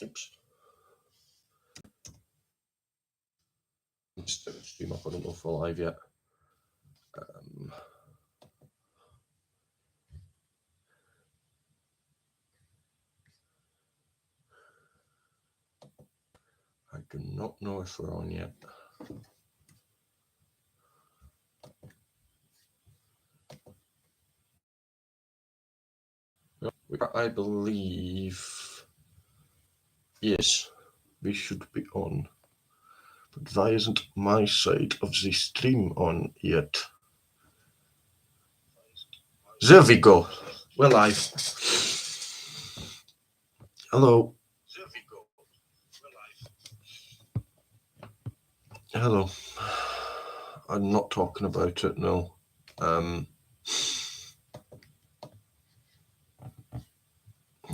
Oops. Stream up. I don't know if we're live yet. I do not know if we're on yet. I believe, yes, we should be on. But that isn't my side of the stream on yet. There we go. We're live. Hello. Hello. I'm not talking about it, no.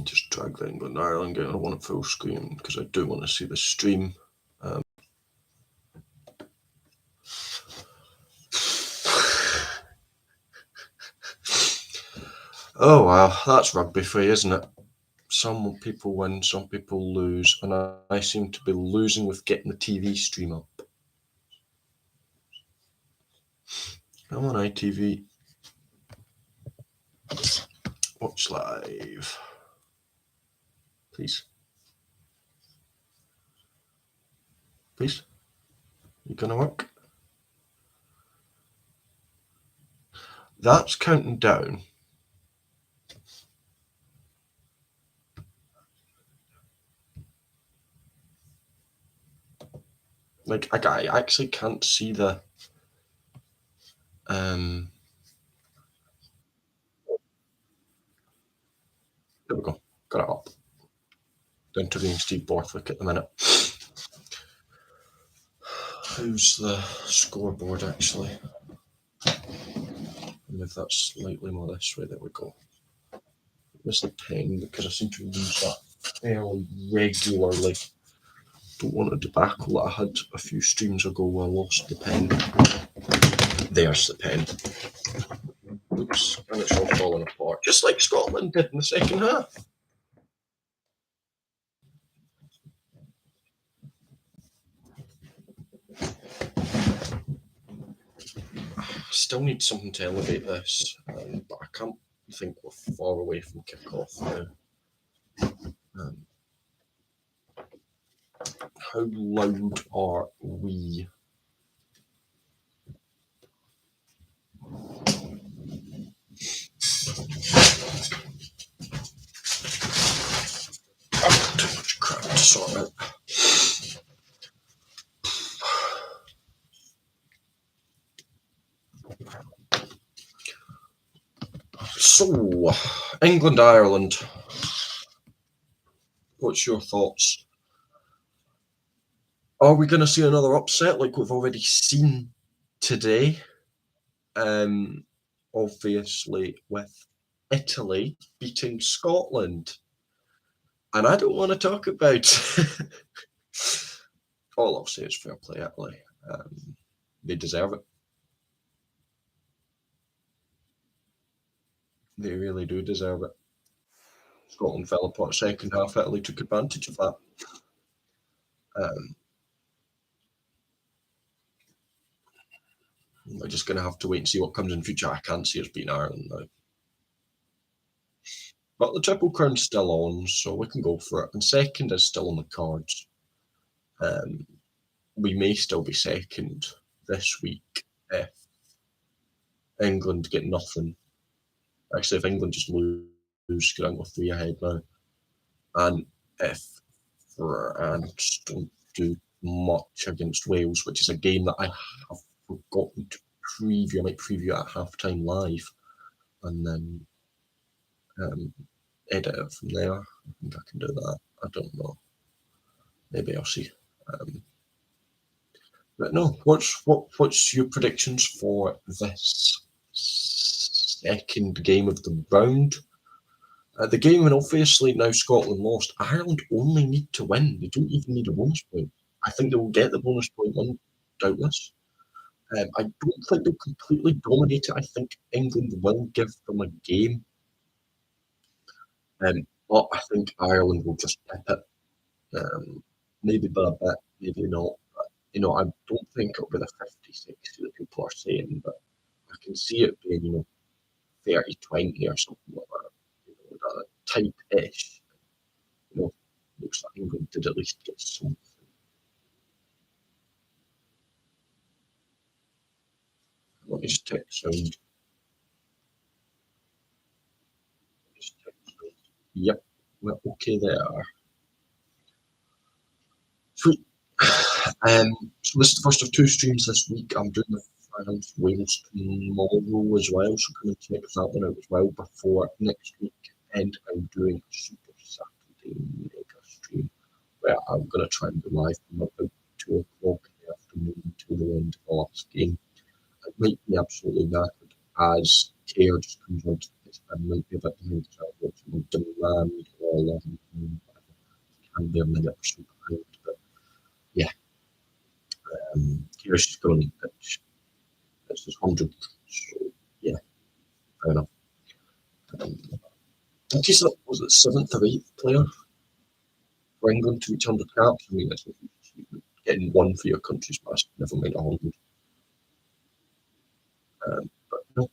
Just drag the England Ireland game. I want it full screen because I do want to see the stream. Oh wow, that's rugby for you, isn't it? Some people win, some people lose, and I seem to be losing with getting the TV stream up. Come on, ITV. Watch live. Please. Please. You gonna work? That's counting down. Like, I actually can't see the... There we go. Got it up. Interviewing Steve Borthwick at the minute. How's the scoreboard, actually? Move that slightly more this way. There we go. Miss the pen because I seem to lose that fairly regularly. Don't want a debacle that I had a few streams ago where I lost the pen. There's the pen. Oops, and it's all falling apart, just like Scotland did in the second half. Still need something to elevate this, but I can't think we're far away from kick-off now. How loud are we? I've got too much crap to sort out. So, England, Ireland. What's your thoughts? Are we going to see another upset like we've already seen today? Obviously, with Italy beating Scotland. And I don't want to talk about... All I'll say is fair play, Italy. They deserve it. They really do deserve it. Scotland fell apart second half. Italy took advantage of that. We're just going to have to wait and see what comes in future. I can't see us beating Ireland now. But the Triple Crown's still on, so we can go for it. And second is still on the cards. We may still be second this week if England get nothing. Actually, if England just lose, because I'm 3 ahead now. And if France don't do much against Wales, which is a game that I have forgotten to preview. I might preview at halftime live and then edit it from there. I think I can do that. I don't know. Maybe I'll see. But no, what's your predictions for this second game of the round? The game, and obviously now Scotland lost. Ireland only need to win. They don't even need a bonus point. I think they will get the bonus point one, doubtless. I don't think they'll completely dominate it. I think England will give them a game. But I think Ireland will just tip it. Maybe by a bit, maybe not. But, I don't think it'll be the 50-60 that people are saying, but I can see it being, 30-20 or something like that. That tight-ish. Looks like England did at least get something. Let me just take sound. Yep, we're okay there. Sweet. So this is the first of 2 streams this week. I'm doing the France Wales tomorrow as well, so come and check that one out as well before next week. And I'm doing a Super Saturday mega stream where I'm gonna try and be live from about 2 o'clock in the afternoon to the end of the last game. It might be absolutely knackered as Care just comes on to the pitch. I might be a bit behind as well, watching demand or 11 can be a minute or so behind, but yeah. Care's just going to pitch. It's his 100th, so yeah, fair enough. I think he's was it 7th or 8th player for England to reach 100 caps. I mean, that's a huge achievement. Getting one for your country's best, never mind 100. But no.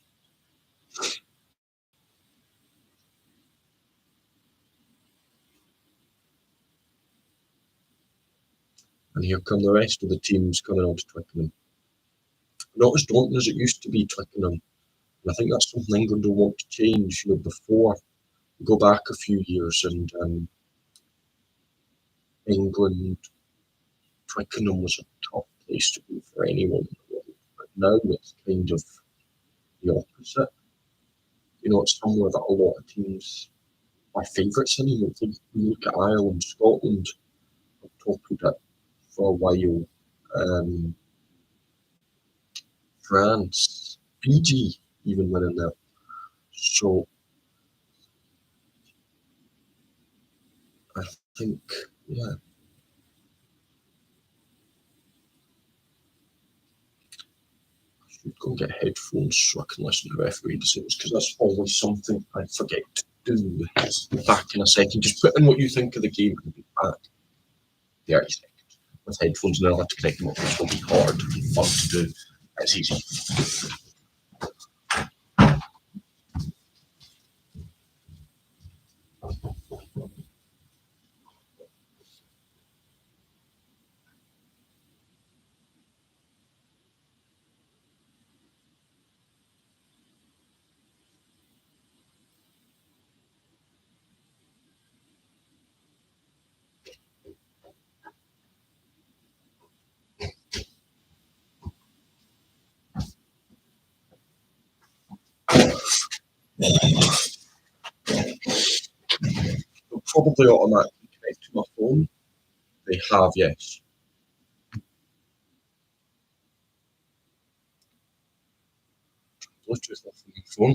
And here come the rest of the teams coming on to Twickenham. Not as daunting as it used to be, Twickenham. And I think that's something England will want to change. Before we go back a few years and England, Twickenham was a top place to go for anyone in the world. But now it's kind of the opposite. It's somewhere that a lot of teams are favourites in. If you look at Ireland, Scotland have toppled it for a while. France, Fiji even winning there. So I think, yeah. I should go and get headphones so I can listen to the referee decisions, because that's always something I forget to do. Be back in a second. Just put in what you think of the game and be back 30 seconds with headphones, and I'll have to connect them up, which will be hard and fun to do. It's easy. They'll probably automatically connect to my phone. They have, yes. Bluetooth off my phone.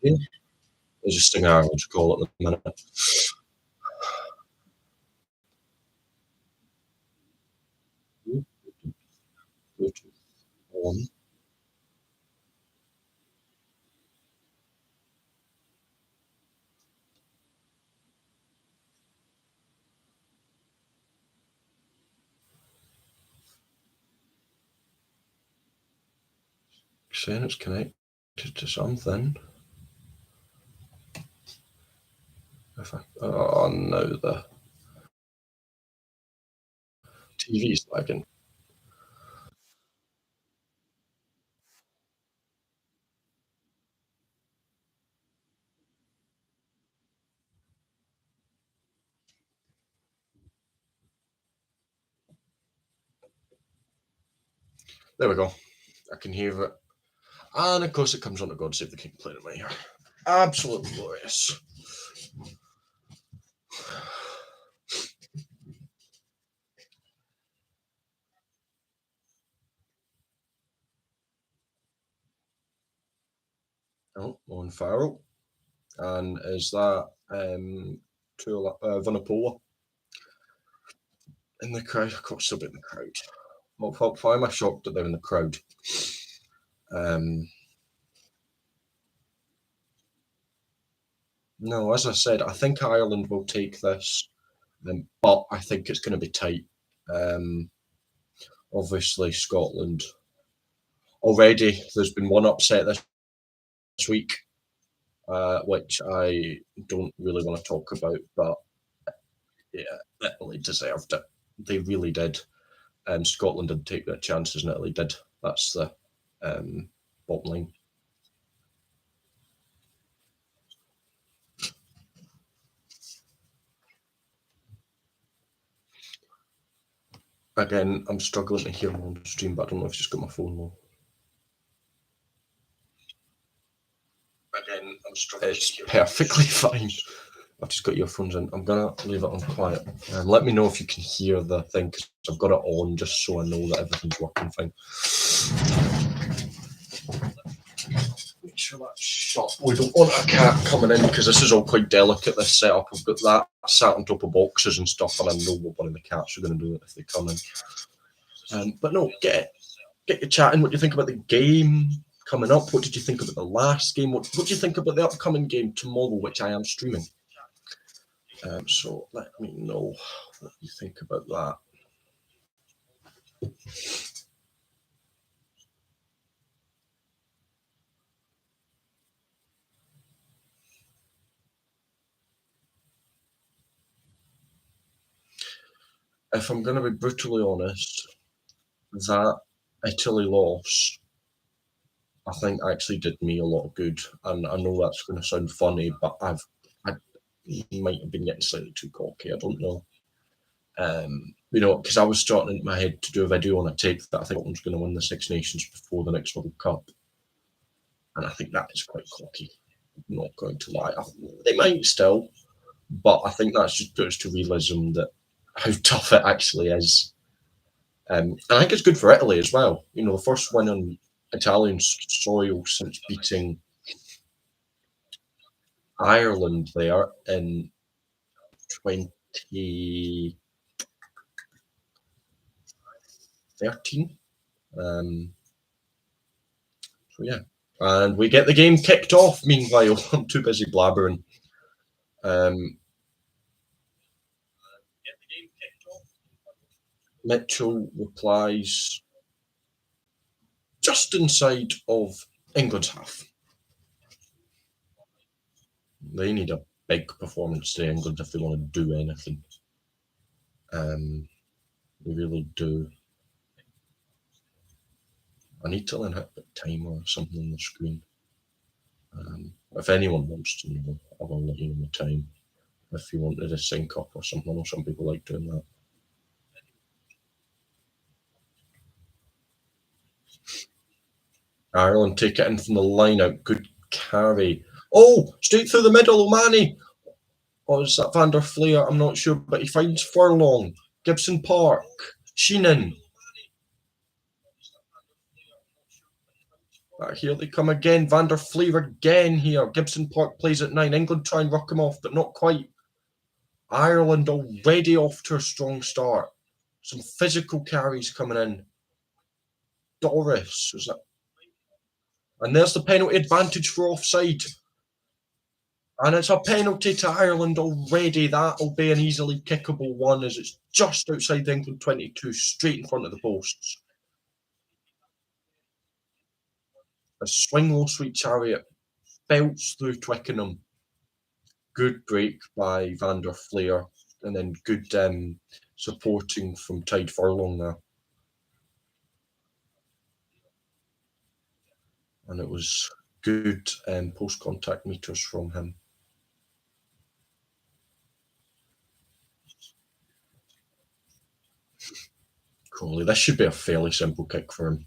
Yeah. There's just an Ireland call at the minute. Bluetooth on. Saying it's connected to something. Oh no, the TV's lagging. There we go. I can hear it. And of course it comes on to God Save the King playing in my ear. Absolutely glorious. Oh, Owen Farrell. And is that Vunipola in the crowd? Of course, still be in the crowd. Well, why am I shocked that they're in the crowd? No, as I said, I think Ireland will take this, but I think it's going to be tight. Um, Obviously, Scotland already. There's been one upset this week, which I don't really want to talk about, but yeah, Italy deserved it. They really did. Scotland didn't take their chances, and Italy did. That's the um, bottom line. Again, I'm struggling to hear him on stream, but I don't know if it's just got my phone low. Again, I'm struggling. It's perfectly fine. I've just got earphones in. I'm gonna leave it on quiet. Let me know if you can hear the thing, because I've got it on just so I know that everything's working fine. Make sure that's shut. We don't want a cat coming in because this is all quite delicate, this setup. I've got that sat on top of boxes and stuff, and I know what one of the cats are going to do if they come in. But no, get you chatting. What do you think about the game coming up? What did you think about the last game? What do you think about the upcoming game tomorrow, which I am streaming? So let me know what you think about that. If I'm going to be brutally honest, that Italy loss, I think actually did me a lot of good. And I know that's going to sound funny, but I might have been getting slightly too cocky. I don't know. Because I was starting in my head to do a video on a tape that I think Scotland's going to win the Six Nations before the next World Cup. And I think that is quite cocky. I'm not going to lie. They might still, but I think that's just puts to realism that how tough it actually is. And I think it's good for Italy as well. The first win on Italian soil since beating Ireland there in 2013. So yeah, and we get the game kicked off. Meanwhile, I'm too busy blabbering. Mitchell replies just inside of England's half. They need a big performance to England if they want to do anything. They really do. I need to learn how to put timer or something on the screen. If anyone wants to know, I will let you know the time. If you wanted to sync up or something, I know some people like doing that. Ireland take it in from the line out. Good carry. Oh, straight through the middle, O'Mani. Or is that Van der Fleer? I'm not sure, but he finds Furlong. Gibson Park. Sheenan. Here they come again. Van der Fleer again here. Gibson Park plays at 9. England try and ruck him off, but not quite. Ireland already off to a strong start. Some physical carries coming in. Doris. Is that? And there's the penalty advantage for offside. And it's a penalty to Ireland already. That'll be an easily kickable one as it's just outside England 22, straight in front of the posts. A swing low, sweet chariot belts through Twickenham. Good break by Van der Fleer, and then good supporting from Tide Furlong there. And it was good post-contact meters from him. Crawley, this should be a fairly simple kick for him.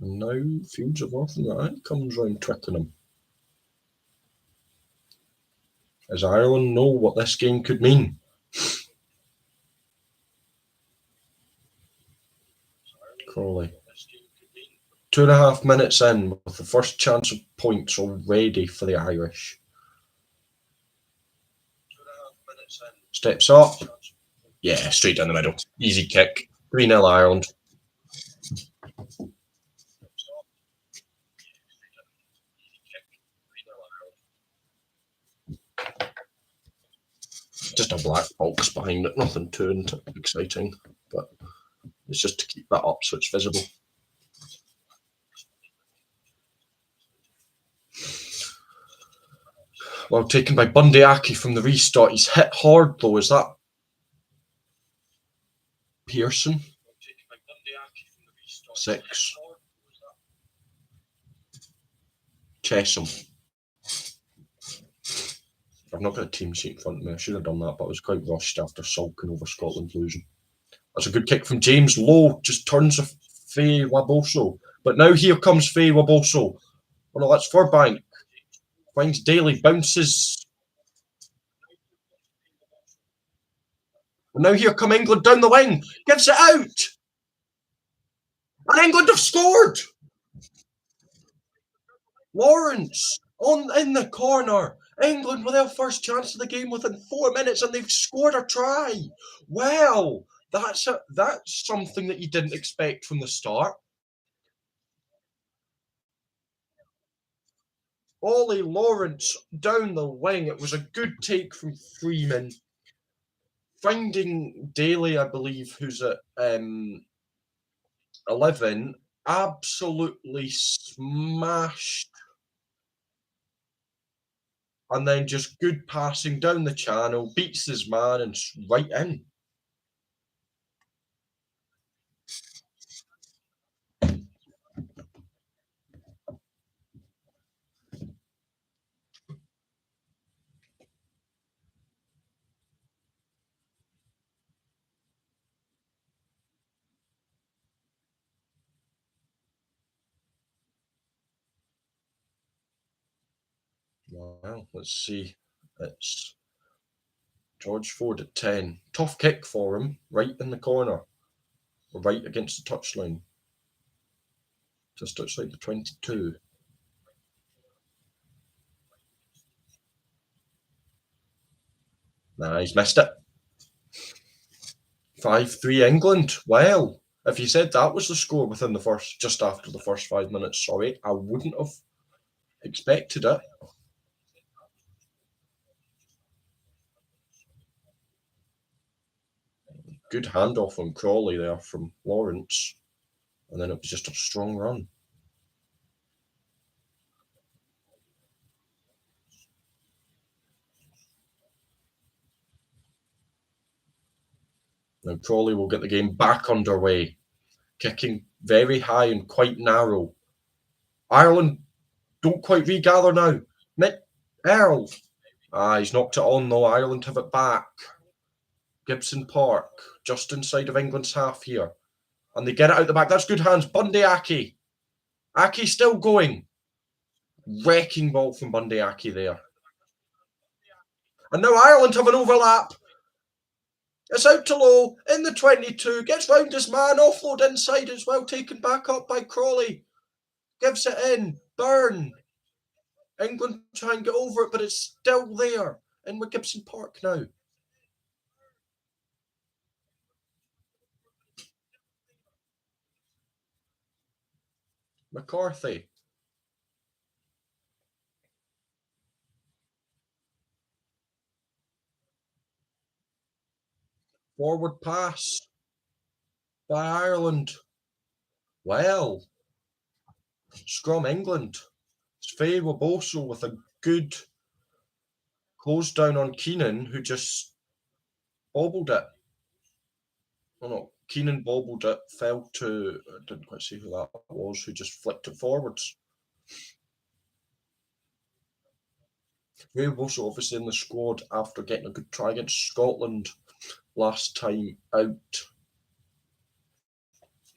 And now Fields of Orphan comes round Twickenham. Does Ireland know what this game could mean? Crawley. 2.5 minutes in with the first chance of points already for the Irish. Steps up. Yeah, straight down the middle. Easy kick. 3-0 Ireland. Just a black box behind it. Nothing too exciting, but it's just to keep that up so it's visible. Well taken by Bundee Aki from the restart. He's hit hard though. Is that Pearson? 6. Chesham. I've not got a team sheet in front of me. I should have done that, but I was quite rushed after sulking over Scotland losing. That's a good kick from James Lowe. Just turns off Faye Waboso. But now here comes Faye Waboso. Oh no, that's Furbank. Finds Daly, bounces. And now here come England down the wing. Gives it out. And England have scored. Lawrence in the corner. England with their first chance of the game within 4 minutes, and they've scored a try. Well, that's something that you didn't expect from the start. Ollie Lawrence down the wing. It was a good take from Freeman. Finding Daly, I believe, who's at 11, absolutely smashed. And then just good passing down the channel, beats his man and right in. Well, let's see. It's George Ford at 10. Tough kick for him, right in the corner. Right against the touchline. Just outside the 22. Nah, he's missed it. 5-3 England. Well, if you said that was the score within the first, just after the first 5 minutes, sorry, I wouldn't have expected it. Good handoff from Crawley there from Lawrence. And then it was just a strong run. Now Crawley will get the game back underway. Kicking very high and quite narrow. Ireland don't quite regather now. Nick Earl. He's knocked it on though. Ireland have it back. Gibson Park, just inside of England's half here. And they get it out the back. That's good hands. Bundee Aki. Aki still going. Wrecking ball from Bundee Aki there. And now Ireland have an overlap. It's out to Lowe in the 22. Gets round his man. Offload inside as well. Taken back up by Crawley. Gives it in. Byrne. England try and get over it, but it's still there. In with Gibson Park now. McCarthy. Forward pass by Ireland. Well, scrum England. It's Faye Waboso with a good close down on Keenan, who just bobbled it. Oh no, Keenan bobbled it, fell to, I didn't quite see who that was, who just flicked it forwards. Faye Waboso obviously in the squad after getting a good try against Scotland last time out.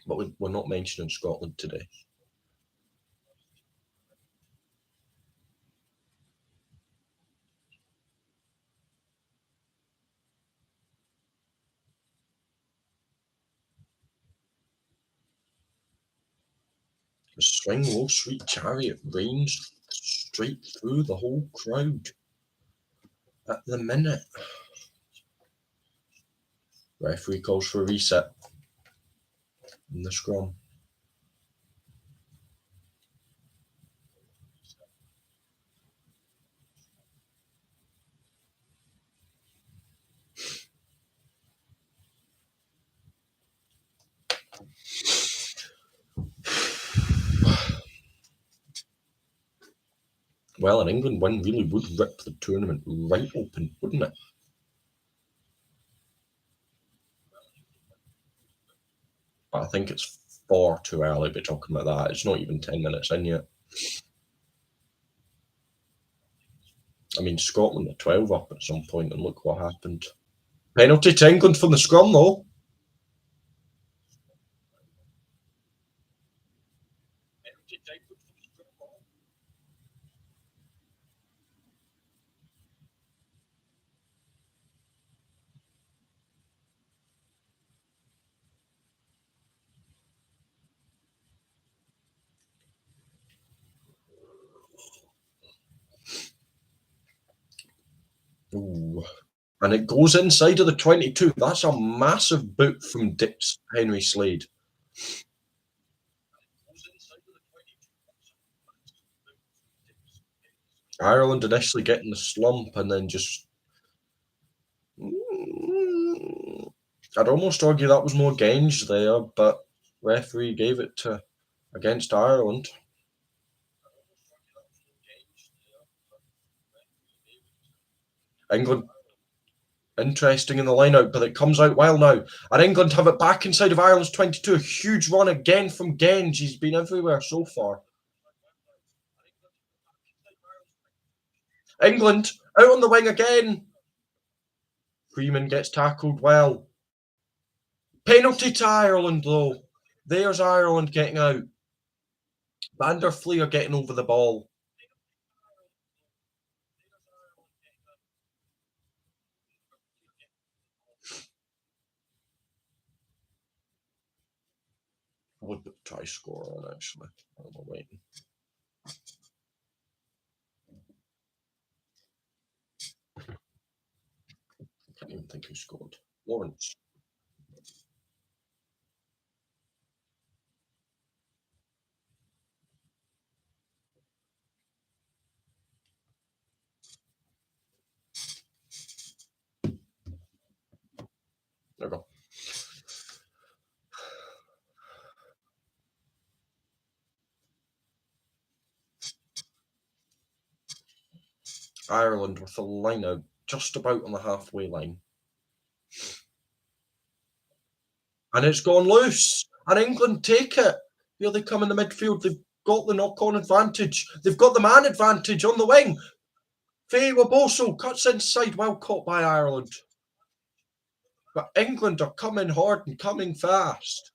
But we're not mentioning Scotland today. Swing low, sweet chariot ranged straight through the whole crowd. At the minute, referee calls for a reset in the scrum. Well, an England win really would rip the tournament right open, wouldn't it? But I think it's far too early to be talking about that. It's not even 10 minutes in yet. I mean, Scotland were 12 up at some point, and look what happened. Penalty to England from the scrum, though. Ooh. And it goes inside of the 22. That's a massive boot from Henry Slade. Ireland initially getting the slump and then just. I'd almost argue that was more Genge there, but referee gave it to against Ireland. England interesting in the line-out, but it comes out well now. And England have it back inside of Ireland's 22. A huge run again from Genge. He's been everywhere so far. England out on the wing again. Freeman gets tackled well. Penalty to Ireland, though. There's Ireland getting out. Van der Fleer getting over the ball. I would put the try score on, actually. I'm waiting. I can't even think who scored. Lawrence. There we go. Ireland with the line out just about on the halfway line. And it's gone loose. And England take it. Here they come in the midfield. They've got the knock-on advantage. They've got the man advantage on the wing. Faye Waboso cuts inside, well caught by Ireland. But England are coming hard and coming fast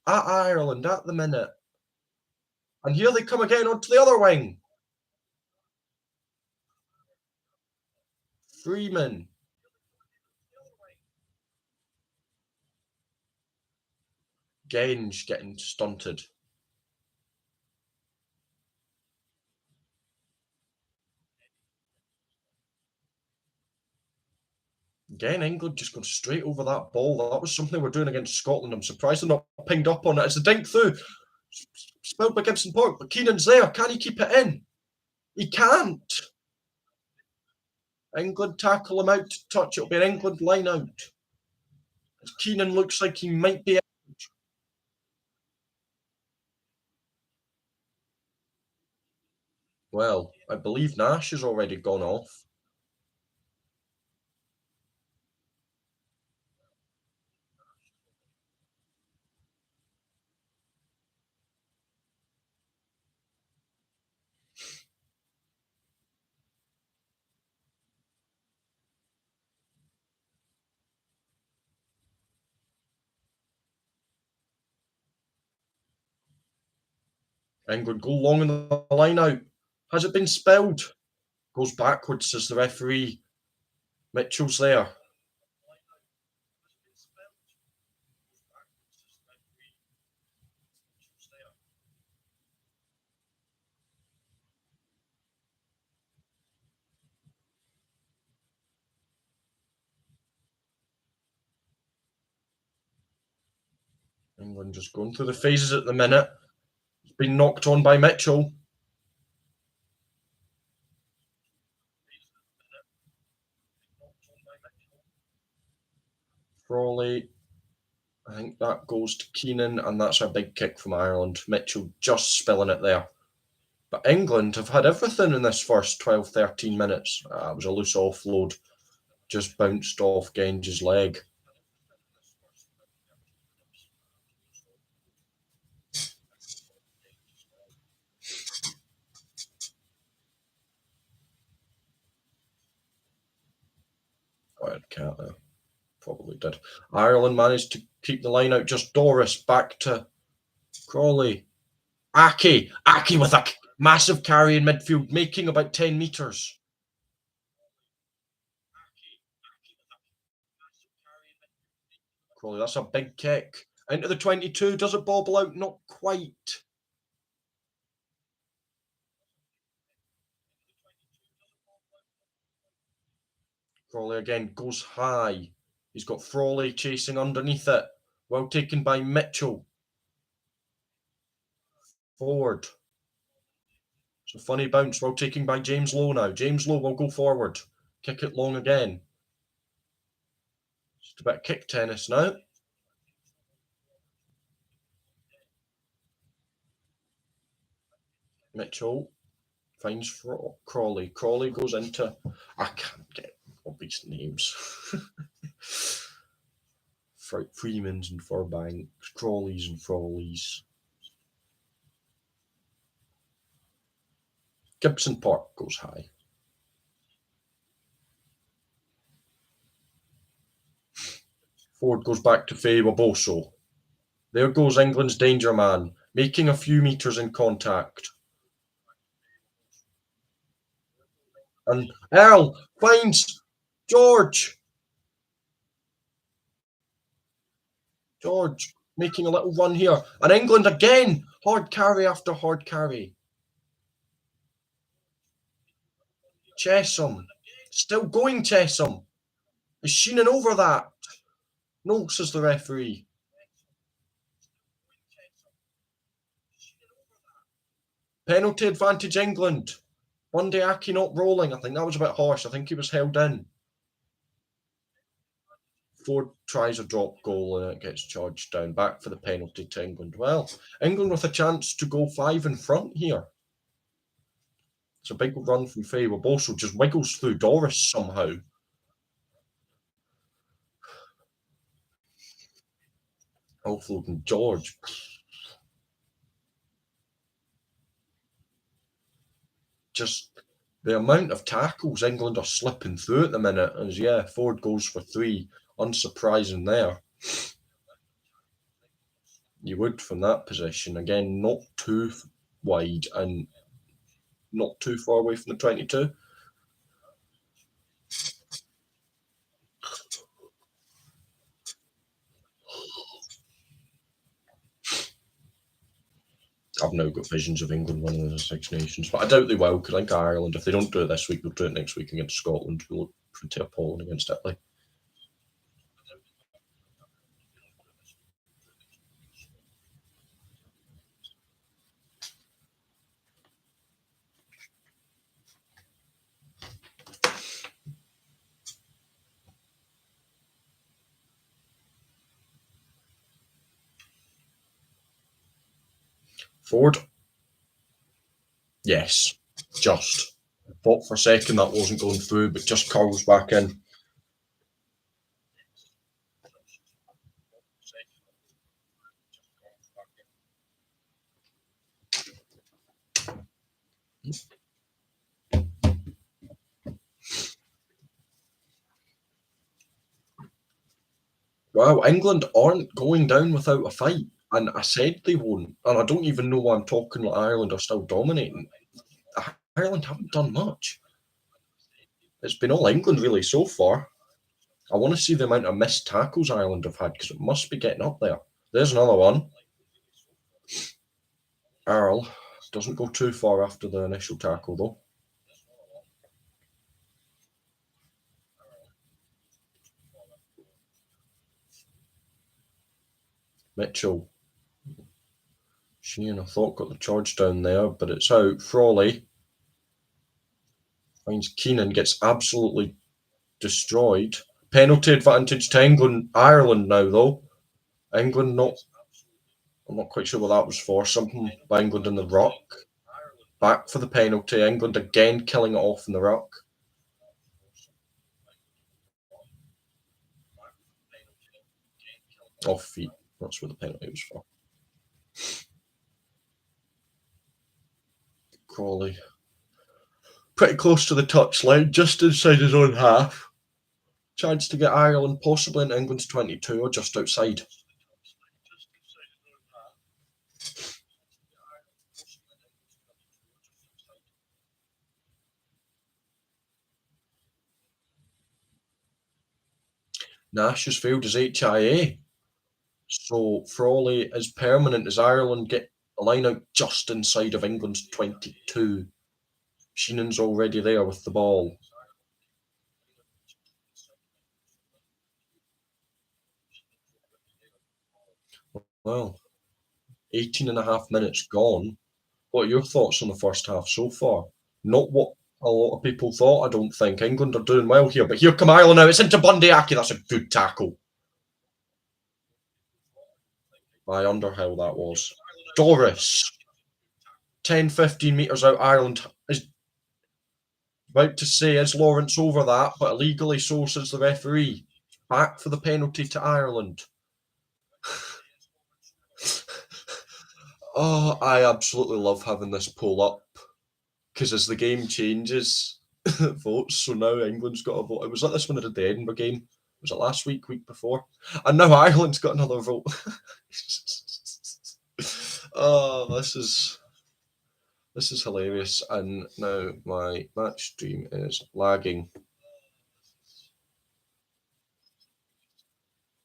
at Ireland at the minute. And here they come again onto the other wing. Freeman. Genge getting stunted. Again, England just going straight over that ball. That was something we're doing against Scotland. I'm surprised they're not pinged up on it. It's a dink through. Spilled by Gibson Park, but Keenan's there. Can he keep it in? He can't. England tackle him out to touch. It'll be an England line out. Keenan looks like he might be out. Well, I believe Nash has already gone off. England go long in the line out. Has it been spelled? Goes backwards, says the referee. Mitchell's there. England just going through the phases at the minute. It's been knocked on by Mitchell. Frawley. I think that goes to Keenan, and that's a big kick from Ireland. Mitchell just spilling it there. But England have had everything in this first 12, 13 minutes. It was a loose offload. Just bounced off Genge's leg. Cat there. Probably did. Ireland managed to keep the line out. Just Doris back to Crawley. Aki with a massive carry in midfield, making about 10 metres. Crawley, that's a big kick. Into the 22. Does it bobble out? Not quite. Crawley again goes high. He's got Frawley chasing underneath it. Well taken by Mitchell. Forward. It's a funny bounce. Well taken by James Lowe now. James Lowe will go forward. Kick it long again. Just a bit of kick tennis now. Mitchell finds Crawley. Crawley goes into... I can't get all these names. Freemans and Furbanks, Crawleys and Frawleys. Gibson Park goes high. Forward goes back to Faye Waboso. There goes England's danger man, making a few metres in contact. And Earl finds George. George making a little run here. And England again, hard carry after hard carry. Chesham. Still going, Chesham. Is Sheenan over that? No, says the referee. Penalty advantage England. Bundy Aki not rolling. I think that was a bit harsh. I think he was held in. Ford tries a drop goal and it gets charged down. Back for the penalty to England. Well, England with a chance to go 5 in front here. It's a big run from Faye Waboso. Just wiggles through Doris somehow. Offloading George. Just the amount of tackles England are slipping through at the minute. And yeah, Ford goes for 3. Unsurprising there. You would from that position. Again, not too wide and not too far away from the 22. I've now got visions of England winning the Six Nations, but I doubt they will, because I think Ireland, if they don't do it this week, they'll do it next week against Scotland. We'll look pretty appalling against Italy. Ford. Yes, just. I thought for a second that wasn't going through, but just curls back in. Wow, England aren't going down without a fight. And I said they won't. And I don't even know why I'm talking like Ireland are still dominating. Ireland haven't done much. It's been all England really so far. I want to see the amount of missed tackles Ireland have had, because it must be getting up there. There's another one. Earl doesn't go too far after the initial tackle, though. Mitchell Sheehan, I thought, got the charge down there, but it's out. Frawley finds Keenan, gets absolutely destroyed. Penalty advantage to England, Ireland now, though. England not. I'm not quite sure what that was for. Something by England in the ruck. Back for the penalty. England again killing it off in the ruck. Off feet. That's what the penalty was for. Crawley. Pretty close to the touchline, just inside his own half. Chance to get Ireland possibly in England's 22 or just outside. Nash has failed his HIA. So Frawley is permanent as Ireland get a line out just inside of England's 22. Sheenan's already there with the ball. Well, 18 and a half minutes gone. What are your thoughts on the first half so far? Not what a lot of people thought, I don't think. England are doing well here, but here come Ireland now. It's into Bundy Aki. That's a good tackle. By Underhill, that was. Doris. 10, 15 metres out. Ireland is about to say, is Lawrence over that? But illegally so, says the referee. Back for the penalty to Ireland. Oh, I absolutely love having this pull up because as the game changes, votes. So now England's got a vote. It was like this when I did the Edinburgh game. Was it last week, week before? And now Ireland's got another vote. Oh, this is hilarious. And now my match stream is lagging.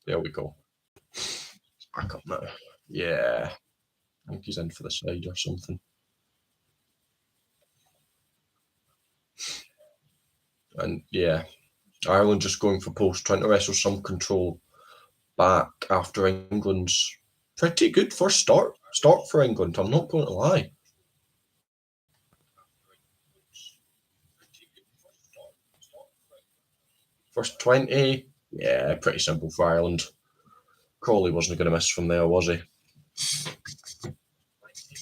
There we go. Back up now. Yeah. I think he's in for the side or something. And yeah, Ireland just going for post, trying to wrestle some control back after England's pretty good first start for England. I'm not going to lie. First 20, yeah, pretty simple for Ireland. Crawley wasn't going to miss from there, was he?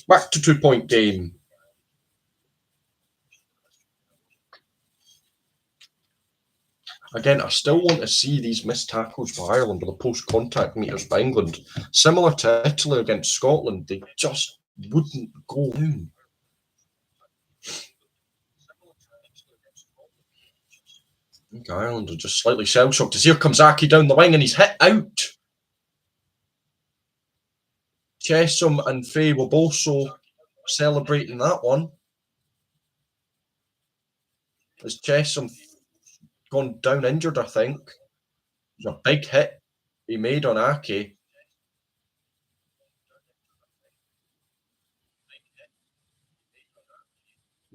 Back to 2-point game. Again, I still want to see these missed tackles by Ireland or the post-contact meters by England. Similar to Italy against Scotland, they just wouldn't go down. I think Ireland are just slightly shell-shocked as here comes Aki down the wing and he's hit out. Chesham and Faye were both so celebrating that one. As Chesham gone down injured, I think. It was a big hit he made on Aki.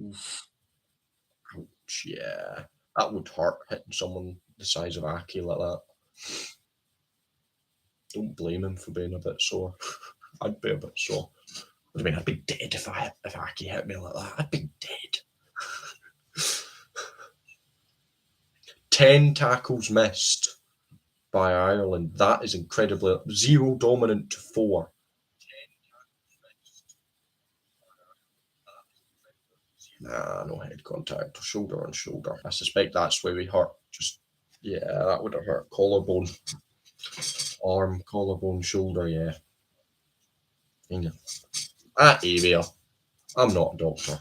Oof. Ouch, yeah. That would hurt, hitting someone the size of Aki like that. Don't blame him for being a bit sore. I'd be a bit sore. I mean, I'd be dead if Aki hit me like that. I'd be dead. 10 tackles missed by Ireland. That is incredibly 0 dominant to 4. Nah, no head contact. Shoulder on shoulder. I suspect that's where we hurt. Just yeah, that would have hurt. Collarbone, arm, collarbone, shoulder. Yeah. That area. I'm not a doctor.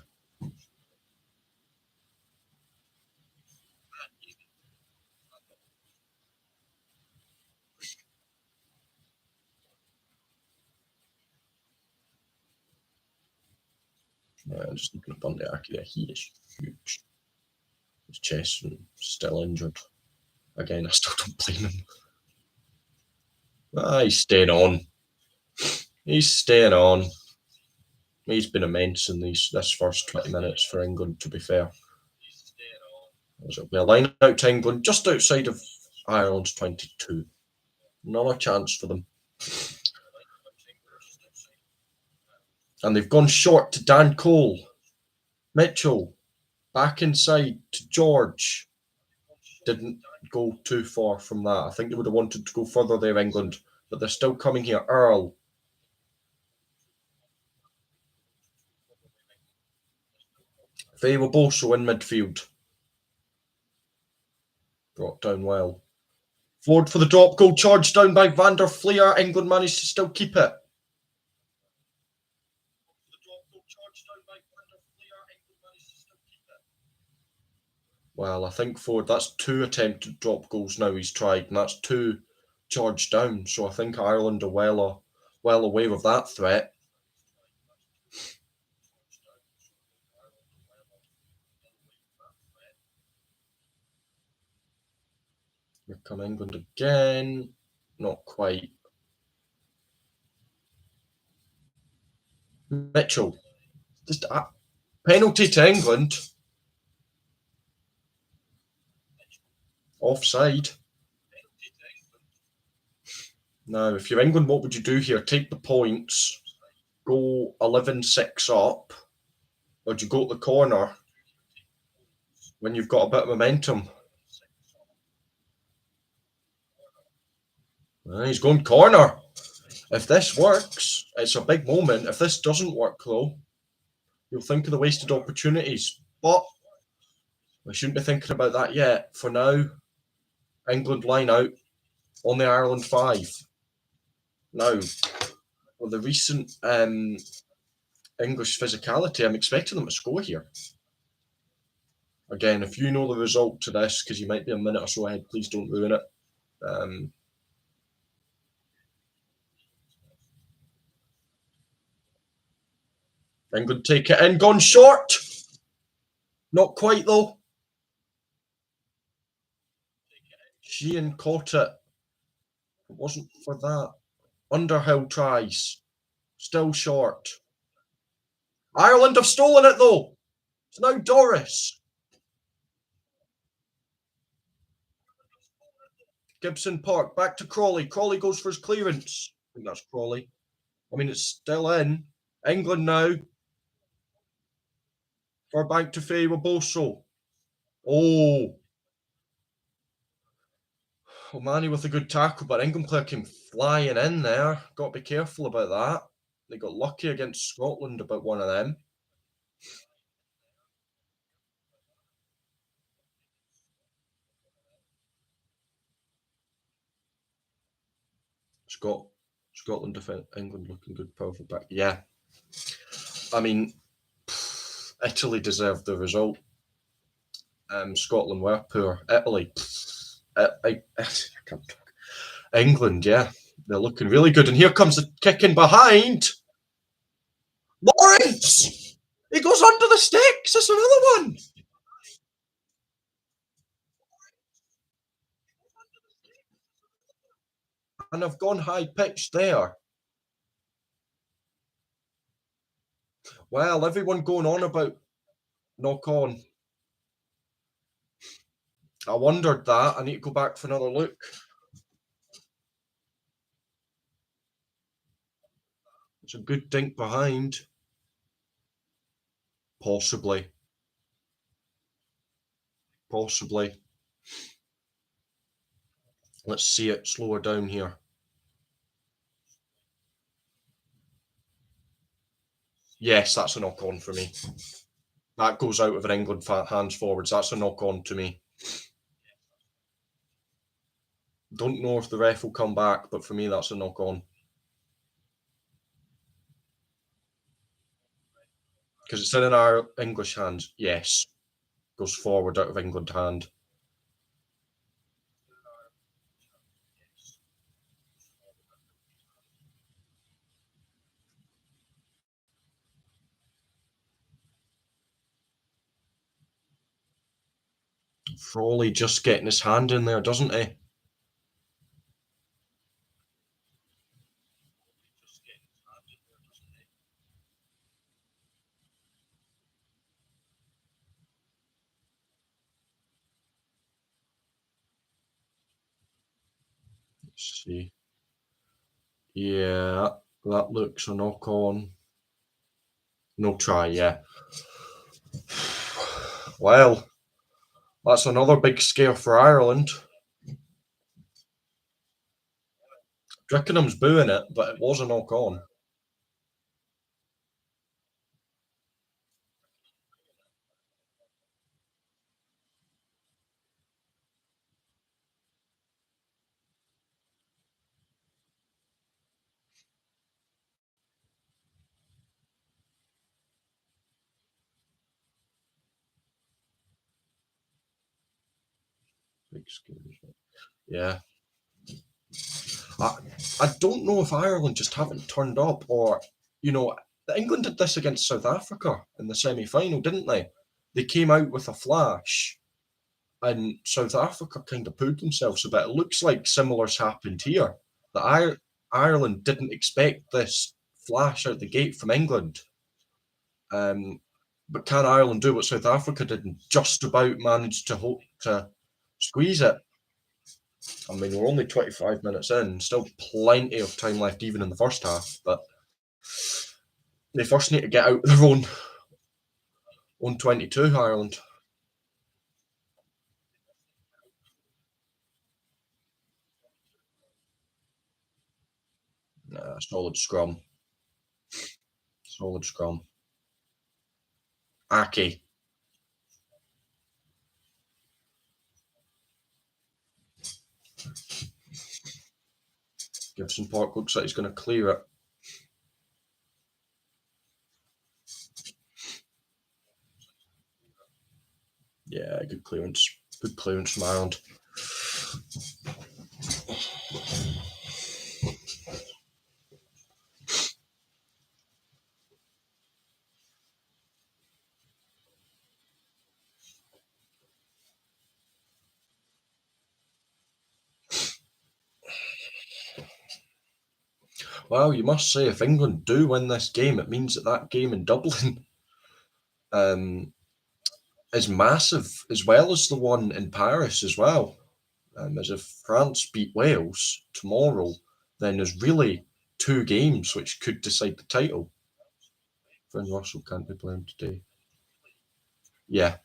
Just looking at Bundy Aki there, he is huge. His chest still injured. Again, I still don't blame him. He's staying on. He's staying on. He's been immense in this first 20 minutes for England, to be fair. It'll be a line out to England just outside of Ireland's 22. Another chance for them. And they've gone short to Dan Cole. Mitchell, back inside to George. Didn't go too far from that. I think they would have wanted to go further there, England, but they're still coming here. Earl. Faye Boso in midfield. Brought down well. Forward for the drop goal, charged down by Van der Fleer. England managed to still keep it. Well, I think forward, that's 2 attempted drop goals now he's tried, and that's 2 charged down. So I think Ireland are well away with that threat. Here come England again. Not quite. Mitchell. Just a penalty to England. Offside. Now, if you're England, what would you do here? Take the points, go 11-6 up, or do you go to the corner when you've got a bit of momentum? He's going corner. If this works, it's a big moment. If this doesn't work, though, you'll think of the wasted opportunities. But we shouldn't be thinking about that yet. For now, England line out on the Ireland 5. Now, with the recent English physicality, I'm expecting them to score here. Again, if you know the result to this, because you might be a minute or so ahead, please don't ruin it. England take it in, gone short. Not quite, though. Sheehan caught it. It wasn't for that. Underhill tries. Still short. Ireland have stolen it, though. It's now Doris. Gibson Park, back to Crawley. Crawley goes for his clearance. I think that's Crawley. I mean, it's still in. England now. For back to Faye Boso. Oh. O'Mani with a good tackle, but England player came flying in there. Got to be careful about that. They got lucky against Scotland about one of them. Scotland defense, England looking good, powerful back. Yeah. I mean, Italy deserved the result. Scotland were poor. Italy, I can't talk. England, yeah, they're looking really good. And here comes the kicking behind. Lawrence! He goes under the sticks. That's another one. And I've gone high pitched there. Well, everyone going on about knock on. I wondered that. I need to go back for another look. It's a good dink behind. Possibly. Let's see it slower down here. Yes, that's a knock on for me. That goes out of an England hands forwards. That's a knock on to me. Don't know if the ref will come back, but for me, that's a knock on. Because it's in our English hands. Yes. Goes forward out of England hand. Frawley just getting his hand in there, doesn't he? Let's see. Yeah, that looks a knock on. No try, yeah. Well, that's another big scare for Ireland. Twickenham's booing it, but it was a knock on. Big scare. Yeah. I, I don't know if Ireland just haven't turned up or, you know, England did this against South Africa in the semi final, didn't they? They came out with a flash and South Africa kind of pooed themselves a bit. It looks like similar's happened here. That Ireland didn't expect this flash out the gate from England. Um, but can Ireland do what South Africa did and just about manage to hope to squeeze it? I mean, we're only 25 minutes in, still plenty of time left, even in the first half. But they first need to get out their own 22, Ireland. Solid scrum. Solid scrum. Aki. Gibson Park looks like he's going to clear it. Yeah, good clearance. Good clearance from Ireland. Well, you must say, if England do win this game, it means that game in Dublin um, is massive, as well as the one in Paris as well. As if France beat Wales tomorrow, then there's really two games which could decide the title. Finn Russell can't be blamed today. Yeah,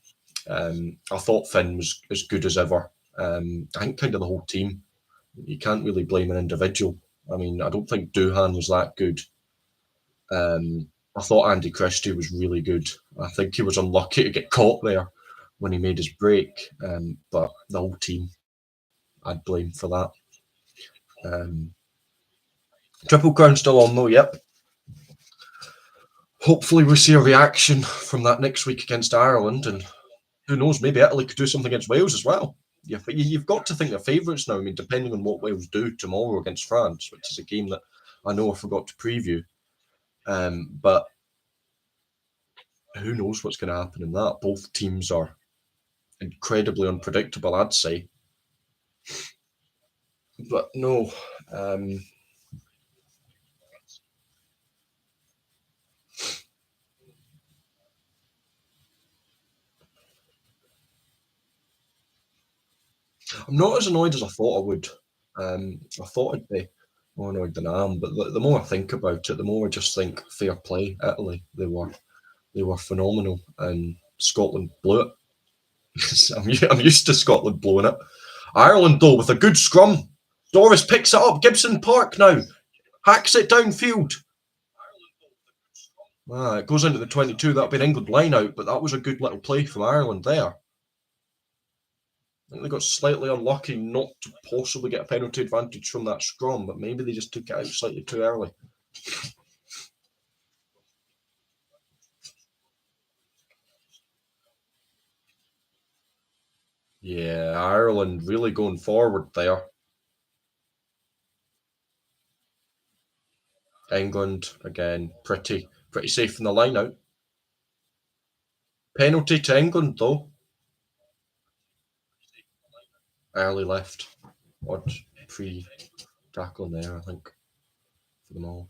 I thought Finn was as good as ever. I think kind of the whole team. You can't really blame an individual. I mean, I don't think Doohan was that good. I thought Andy Christie was really good. I think he was unlucky to get caught there when he made his break, but the whole team, I'd blame for that. Um, Triple Crown still on though, yep. Hopefully, we see a reaction from that next week against Ireland, and who knows, maybe Italy could do something against Wales as well. You've got to think they're favourites now. I mean, depending on what Wales do tomorrow against France, which is a game that I know I forgot to preview. But who knows what's going to happen in that? Both teams are incredibly unpredictable, I'd say. But no, I'm not as annoyed as I thought I would. I thought I'd be more annoyed than I am, but the more I think about it, the more I just think fair play. Italy, they were phenomenal, and Scotland blew it. I'm used to Scotland blowing it. Ireland though with a good scrum. Doris picks it up. Gibson Park now hacks it downfield. It goes into the 22. That'll be an England line out, but that was a good little play from Ireland there. I think they got slightly unlucky not to possibly get a penalty advantage from that scrum, but maybe they just took it out slightly too early. Yeah, Ireland really going forward there. England again, pretty safe in the line out. Penalty to England though. Early left. Odd pre tackle there, I think, for them all.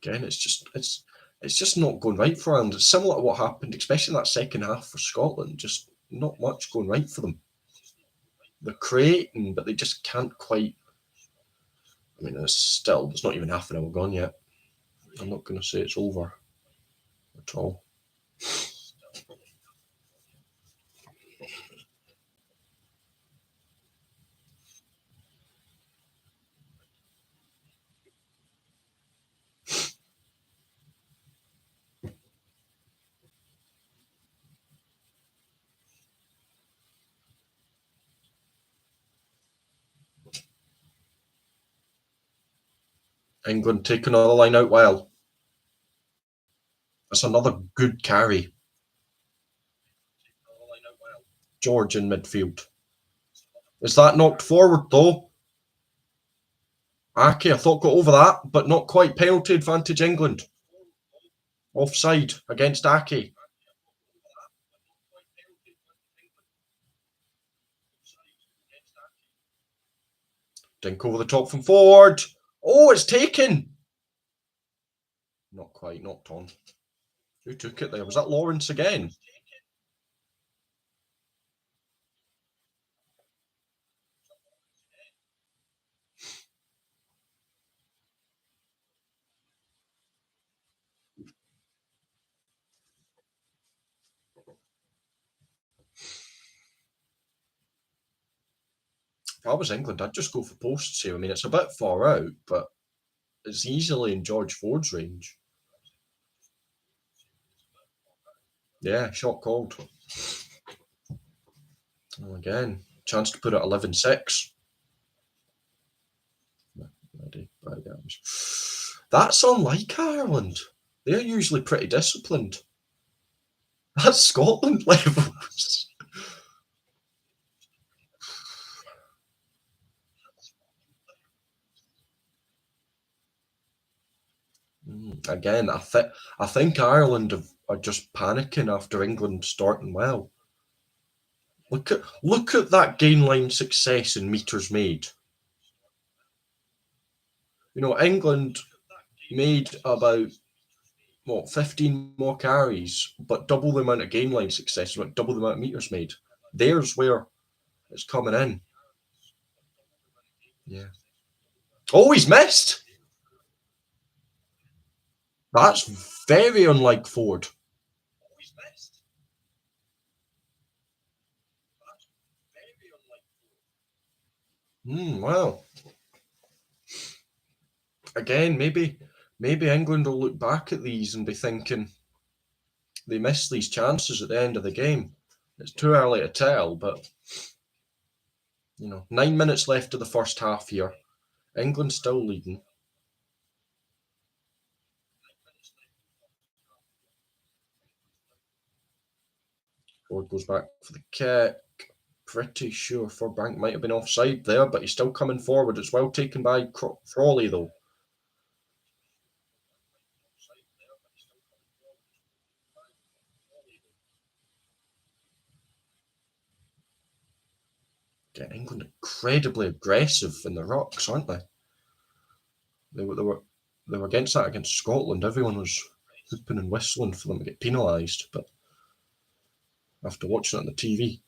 Again, it's just not going right for Ireland. It's similar to what happened, especially in that second half for Scotland. Just not much going right for them. They're creating, but they just can't quite. I mean, there's not even half an hour gone yet. I'm not going to say it's over at all. England take another line out well. That's another good carry. George in midfield. Is that knocked forward though? Ake, I thought got over that, but not quite. Penalty advantage England. Offside against Ake. Dink over the top from forward. Oh, it's taken. Not quite, knocked on. Who took it there? Was that Lawrence again? If I was England, I'd just go for posts here. I mean, it's a bit far out, but it's easily in George Ford's range. Yeah, shot called. Well, again, chance to put it 11-6. That's unlike Ireland. They're usually pretty disciplined. That's Scotland levels. Again, I think Ireland are just panicking after England starting well. Look at that gain line success in meters made. You know, England made about 15 more carries, but double the amount of gain line success, but double the amount of meters made. There's where it's coming in. Yeah. Oh, he's missed. That's very unlike Ford. Wow. Again, maybe England will look back at these and be thinking they missed these chances at the end of the game. It's too early to tell, but 9 minutes left of the first half here. England still leading. Ford goes back for the kick. Pretty sure Furbank might have been offside there, but he's still coming forward. It's well taken by Frawley, though. Again, England incredibly aggressive in the rocks, aren't they? They were against that against Scotland. Everyone was whooping and whistling for them to get penalised, but after watching it on the TV,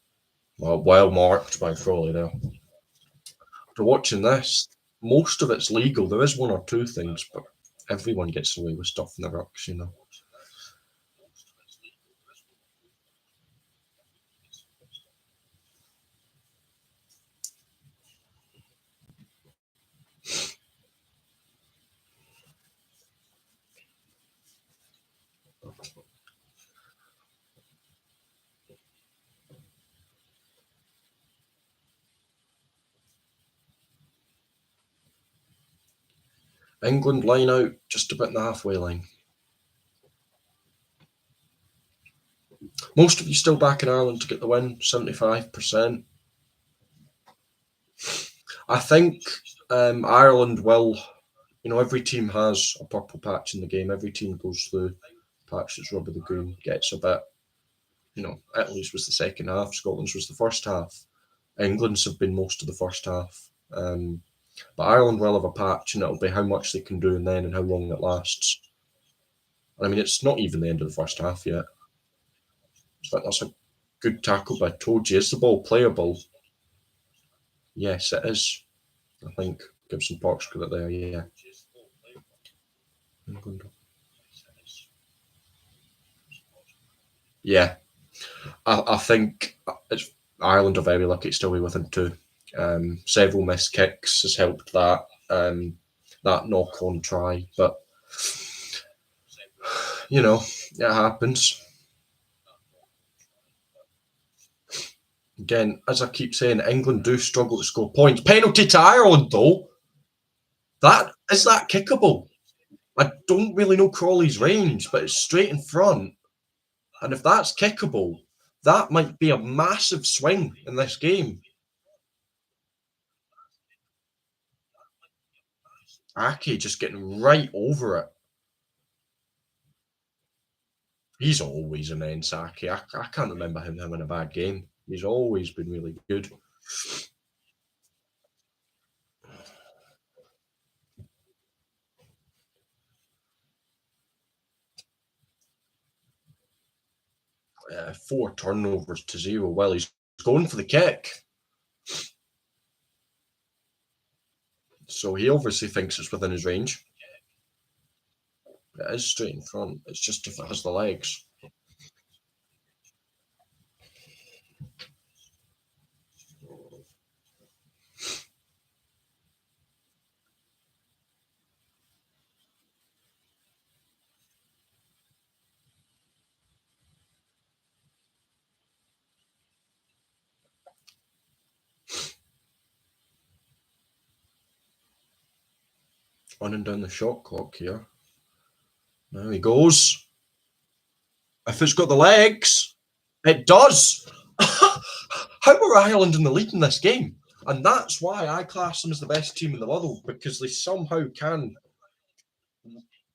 well marked by Frawley there. After watching this, most of it's legal. There is one or two things, but everyone gets away with stuff in the rocks, England line out just about the halfway line. Most of you still back in Ireland to get the win, 75%. I think Ireland will, every team has a purple patch in the game. Every team goes through patch that's rubber the green, gets a bit, Italy's was the second half, Scotland's was the first half. England's have been most of the first half. But Ireland will have a patch, and it'll be how much they can do and then and how long it lasts. I mean, it's not even the end of the first half yet. That's a good tackle by Toji. Is the ball playable? Yes, it is. I think Gibson Park's got it there, yeah. England Yeah, I think Ireland are very lucky to still be within two. Several missed kicks has helped that. That knock-on try, but it happens. Again, as I keep saying, England do struggle to score points. Penalty to Ireland, though. That kickable? I don't really know Crawley's range, but it's straight in front. And if that's kickable, that might be a massive swing in this game. Ake just getting right over it. He's always immense, Ake. I can't remember him having a bad game. He's always been really good. Four turnovers to zero. Well, he's going for the kick. So he obviously thinks it's within his range. It is straight in front. It's just if it has the legs. Running down the shot clock here. Now he goes. If it's got the legs, it does. How are Ireland in the lead in this game? And that's why I class them as the best team in the world, because they somehow can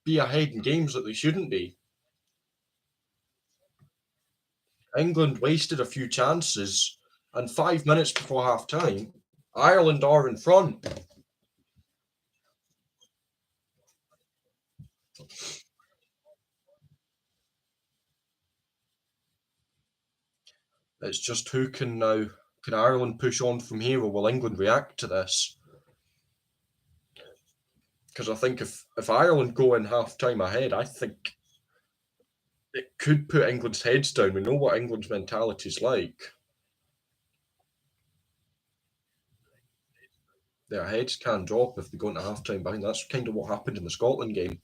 be ahead in games that they shouldn't be. England wasted a few chances, and 5 minutes before half time, Ireland are in front. It's just who can now. Can Ireland push on from here, or will England react to this? Because I think if Ireland go in half time ahead, I think it could put England's heads down. We know what England's mentality is like. Their heads can drop if they go into half time behind. That's kind of what happened in the Scotland game.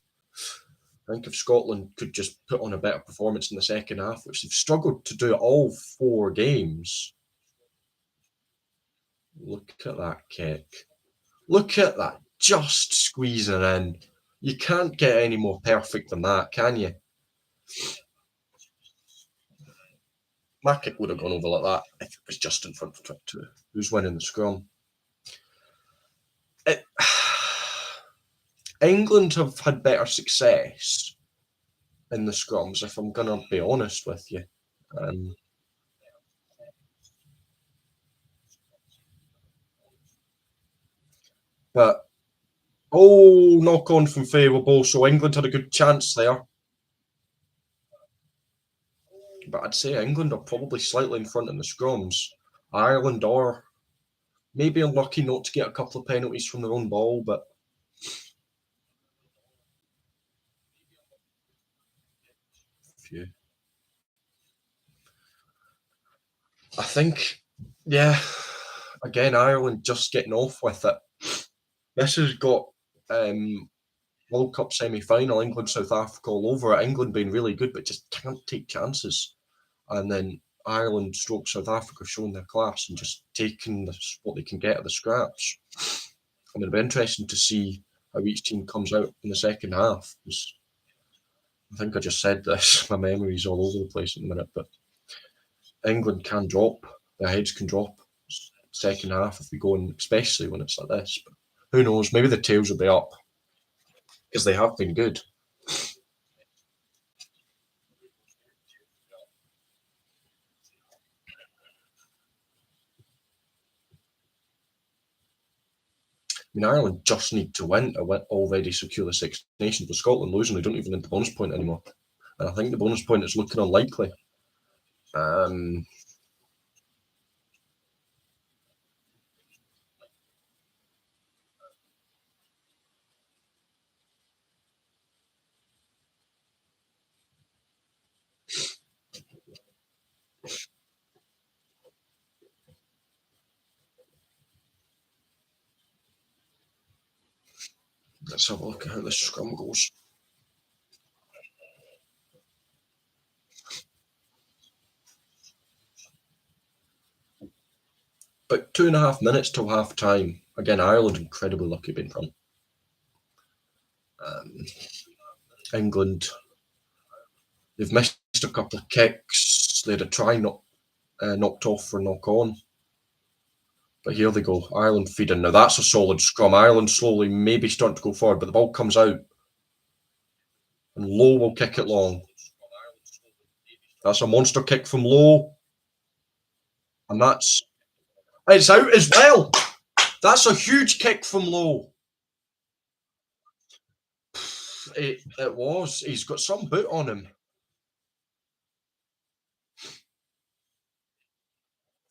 I think if Scotland could just put on a better performance in the second half, which they've struggled to do all 4 games. Look at that kick. Look at that. Just squeezing in. You can't get any more perfect than that, can you? My kick would have gone over like that if it was just in front of 22. Who's winning the scrum? It, England have had better success in the scrums, if I'm going to be honest with you. Um, but, knock on from favourable. So England had a good chance there. But I'd say England are probably slightly in front in the scrums. Ireland are maybe unlucky not to get a couple of penalties from their own ball, but few. I think, yeah, again, Ireland just getting off with it. This has got World Cup semi-final, England, South Africa all over it. England being really good, but just can't take chances. And then Ireland stroke South Africa showing their class and just taking what they can get at the scraps. I mean, it'll be interesting to see how each team comes out in the second half. I think I just said this. My memory's all over the place at the minute, but England can drop. Their heads can drop second half if we go in, especially when it's like this. But who knows? Maybe the tails will be up because they have been good. I mean, Ireland just need to win to already secure the Six Nations. With Scotland losing, they don't even need the bonus point anymore. And I think the bonus point is looking unlikely. Um, Let's have a look at how this scrum goes. About 2.5 minutes till half time. Again, Ireland incredibly lucky being front. England, they've missed a couple of kicks. They had a try knocked off for knock on. But here they go. Ireland feeding. Now that's a solid scrum. Ireland slowly maybe starting to go forward, but the ball comes out. And Lowe will kick it long. That's a monster kick from Lowe. And it's out as well. That's a huge kick from Lowe. It was. He's got some boot on him.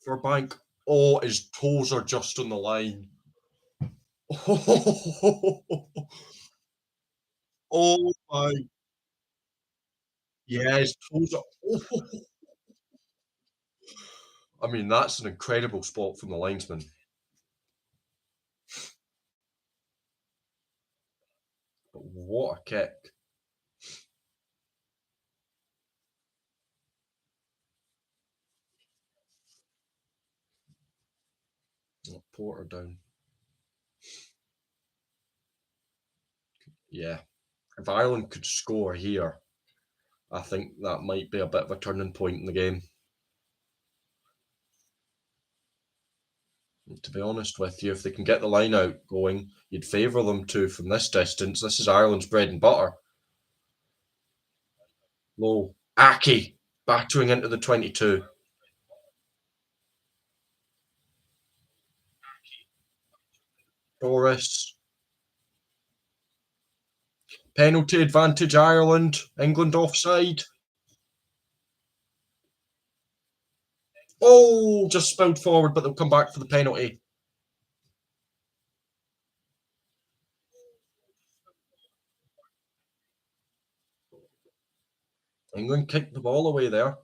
For Bank. Oh, his toes are just on the line. Oh my. Yeah, his toes are. I mean, that's an incredible spot from the linesman. But what a kick. Porter down. Yeah. If Ireland could score here, I think that might be a bit of a turning point in the game. To be honest with you, if they can get the line out going, you'd favour them to from this distance. This is Ireland's bread and butter. Low. Aki battering into the 22. Doris. Penalty advantage Ireland. England offside. Oh, just spilled forward, but they'll come back for the penalty. England kicked the ball away there.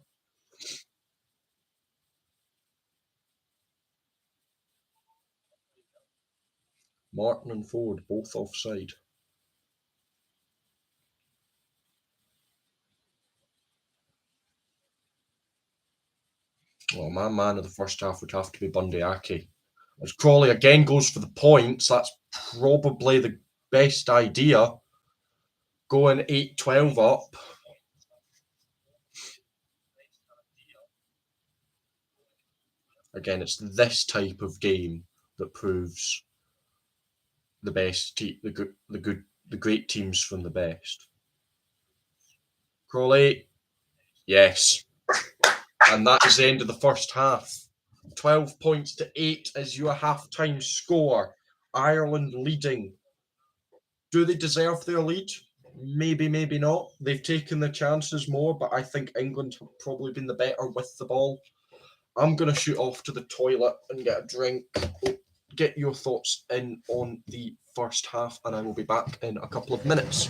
Martin and Ford both offside. Well, my man of the first half would have to be Bundy Aki. As Crawley again goes for the points, that's probably the best idea. Going 8-12 up. Again, it's this type of game that proves the the great teams from the best. Crawley, yes, and that is the end of the first half. 12 points to 8 is your half-time score. Ireland leading. Do they deserve their lead? Maybe, maybe not. They've taken the chances more, but I think England have probably been the better with the ball. I'm going to shoot off to the toilet and get a drink. Get your thoughts in on the first half, and I will be back in a couple of minutes.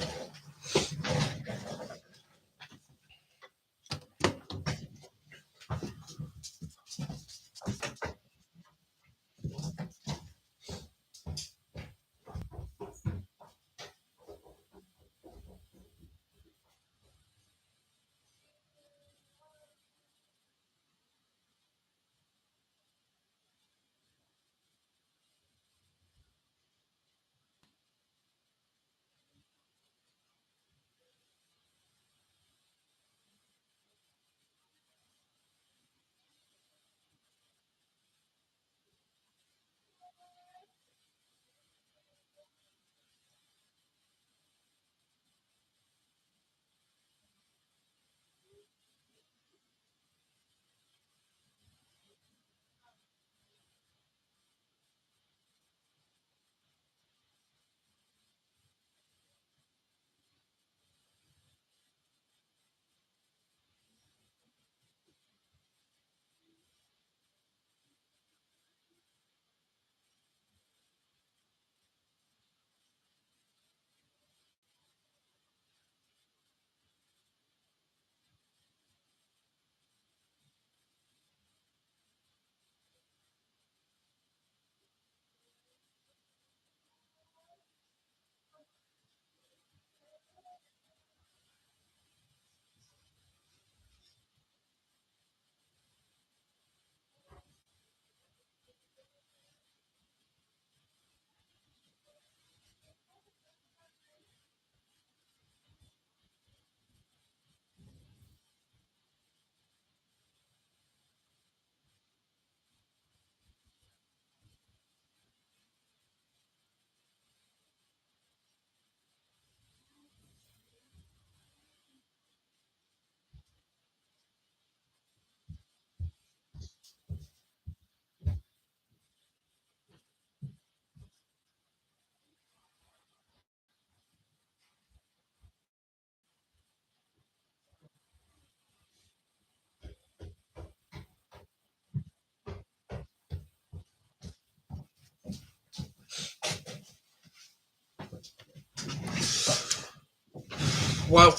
Well,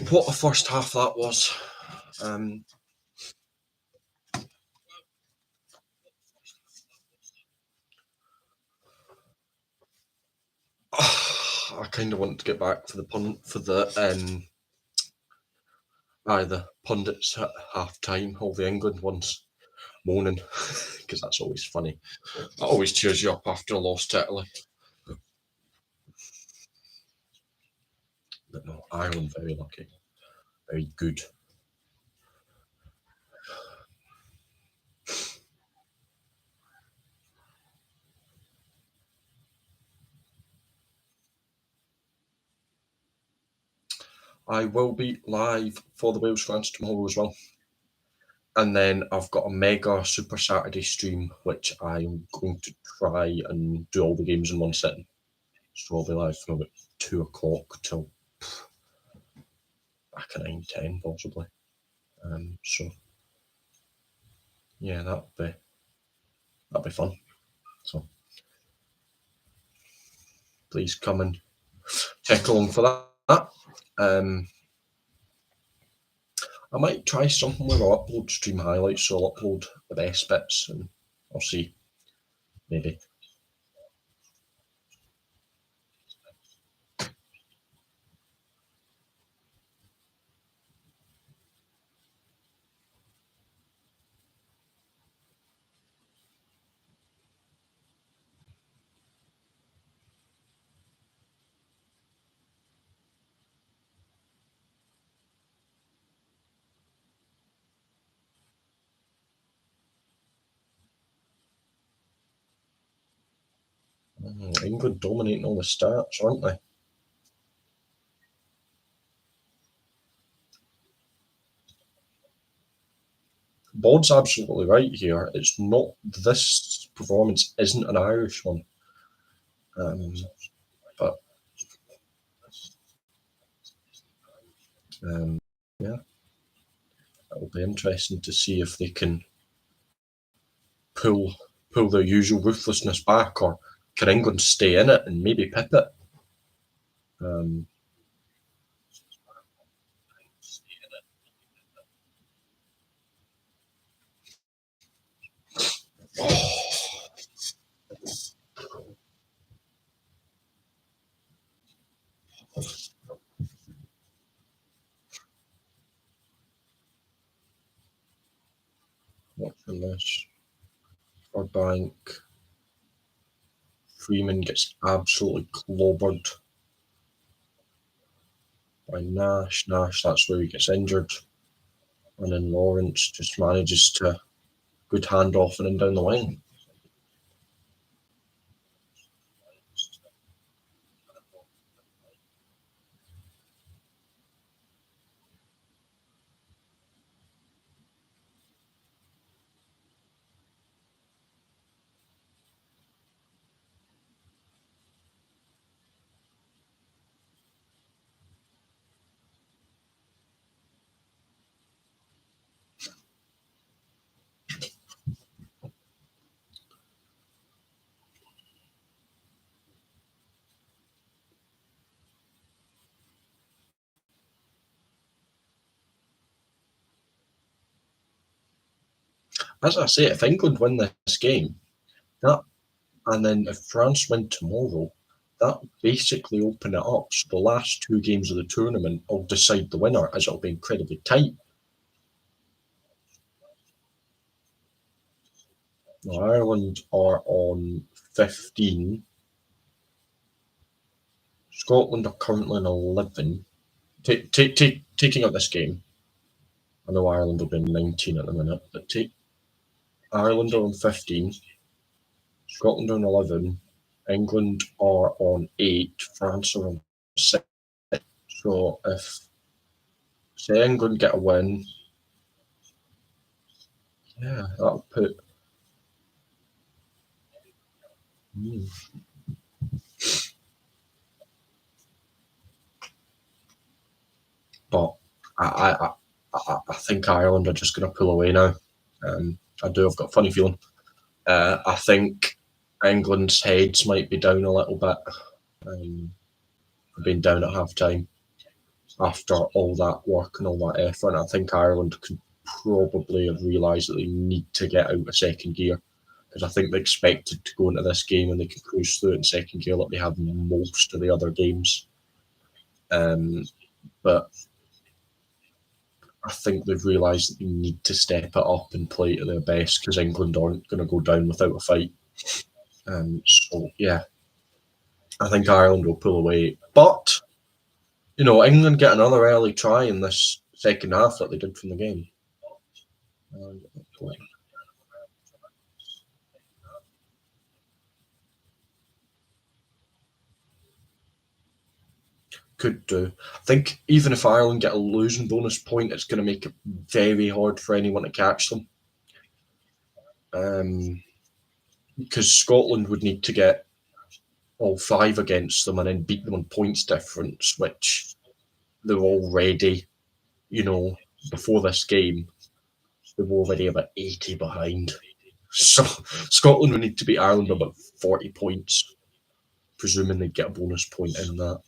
what a first half that was. Um, I kind of want to get back for the pundits at half time, all the England ones moaning, because that's always funny. That always cheers you up after a loss to Italy. But no, Ireland very lucky, very good. I will be live for the Wales France tomorrow as well. And then I've got a mega Super Saturday stream, which I'm going to try and do all the games in one sitting. So I'll be live from about 2 o'clock till back at 9:10 possibly. So yeah, that'll be fun. So please come and check along for that. I might try something where I'll upload stream highlights, so I'll upload the best bits, and I'll see. Maybe. England dominating all the stats, aren't they? Bod's absolutely right here. It's not, this performance isn't an Irish one. But yeah, it'll be interesting to see if they can pull their usual ruthlessness back, or can England stay in it and maybe pip it? Watching this, Burbank, Freeman gets absolutely clobbered by Nash. That's where he gets injured. And then Lawrence just manages to good handoff and then down the wing. As I say, if England win this game, that and then if France win tomorrow, that basically open it up. So the last two games of the tournament will decide the winner, as it'll be incredibly tight. Now, Ireland are on 15. Scotland are currently on 11. Taking out this game, I know Ireland will be on 19 at the minute, but Ireland are on 15. Scotland are on 11. England are on 8. France are on 6. So if, say, England get a win, yeah, that'll put. But I think Ireland are just going to pull away now. I do. I've got a funny feeling. I think England's heads might be down a little bit, being down at half time. after all that work and all that effort. And I think Ireland could probably have realised that they need to get out of second gear, because I think they expected to go into this game and they could cruise through it in second gear like they have most of the other games. But I think they've realised that they need to step it up and play to their best, because England aren't going to go down without a fight. So yeah, I think Ireland will pull away. But England get another early try in this second half that they did from the game. Could do. I think even if Ireland get a losing bonus point, it's going to make it very hard for anyone to catch them. Because Scotland would need to get all 5 against them and then beat them on points difference, which they're already, before this game, they were already about 80 behind. So Scotland would need to beat Ireland by about 40 points, presuming they'd get a bonus point in that.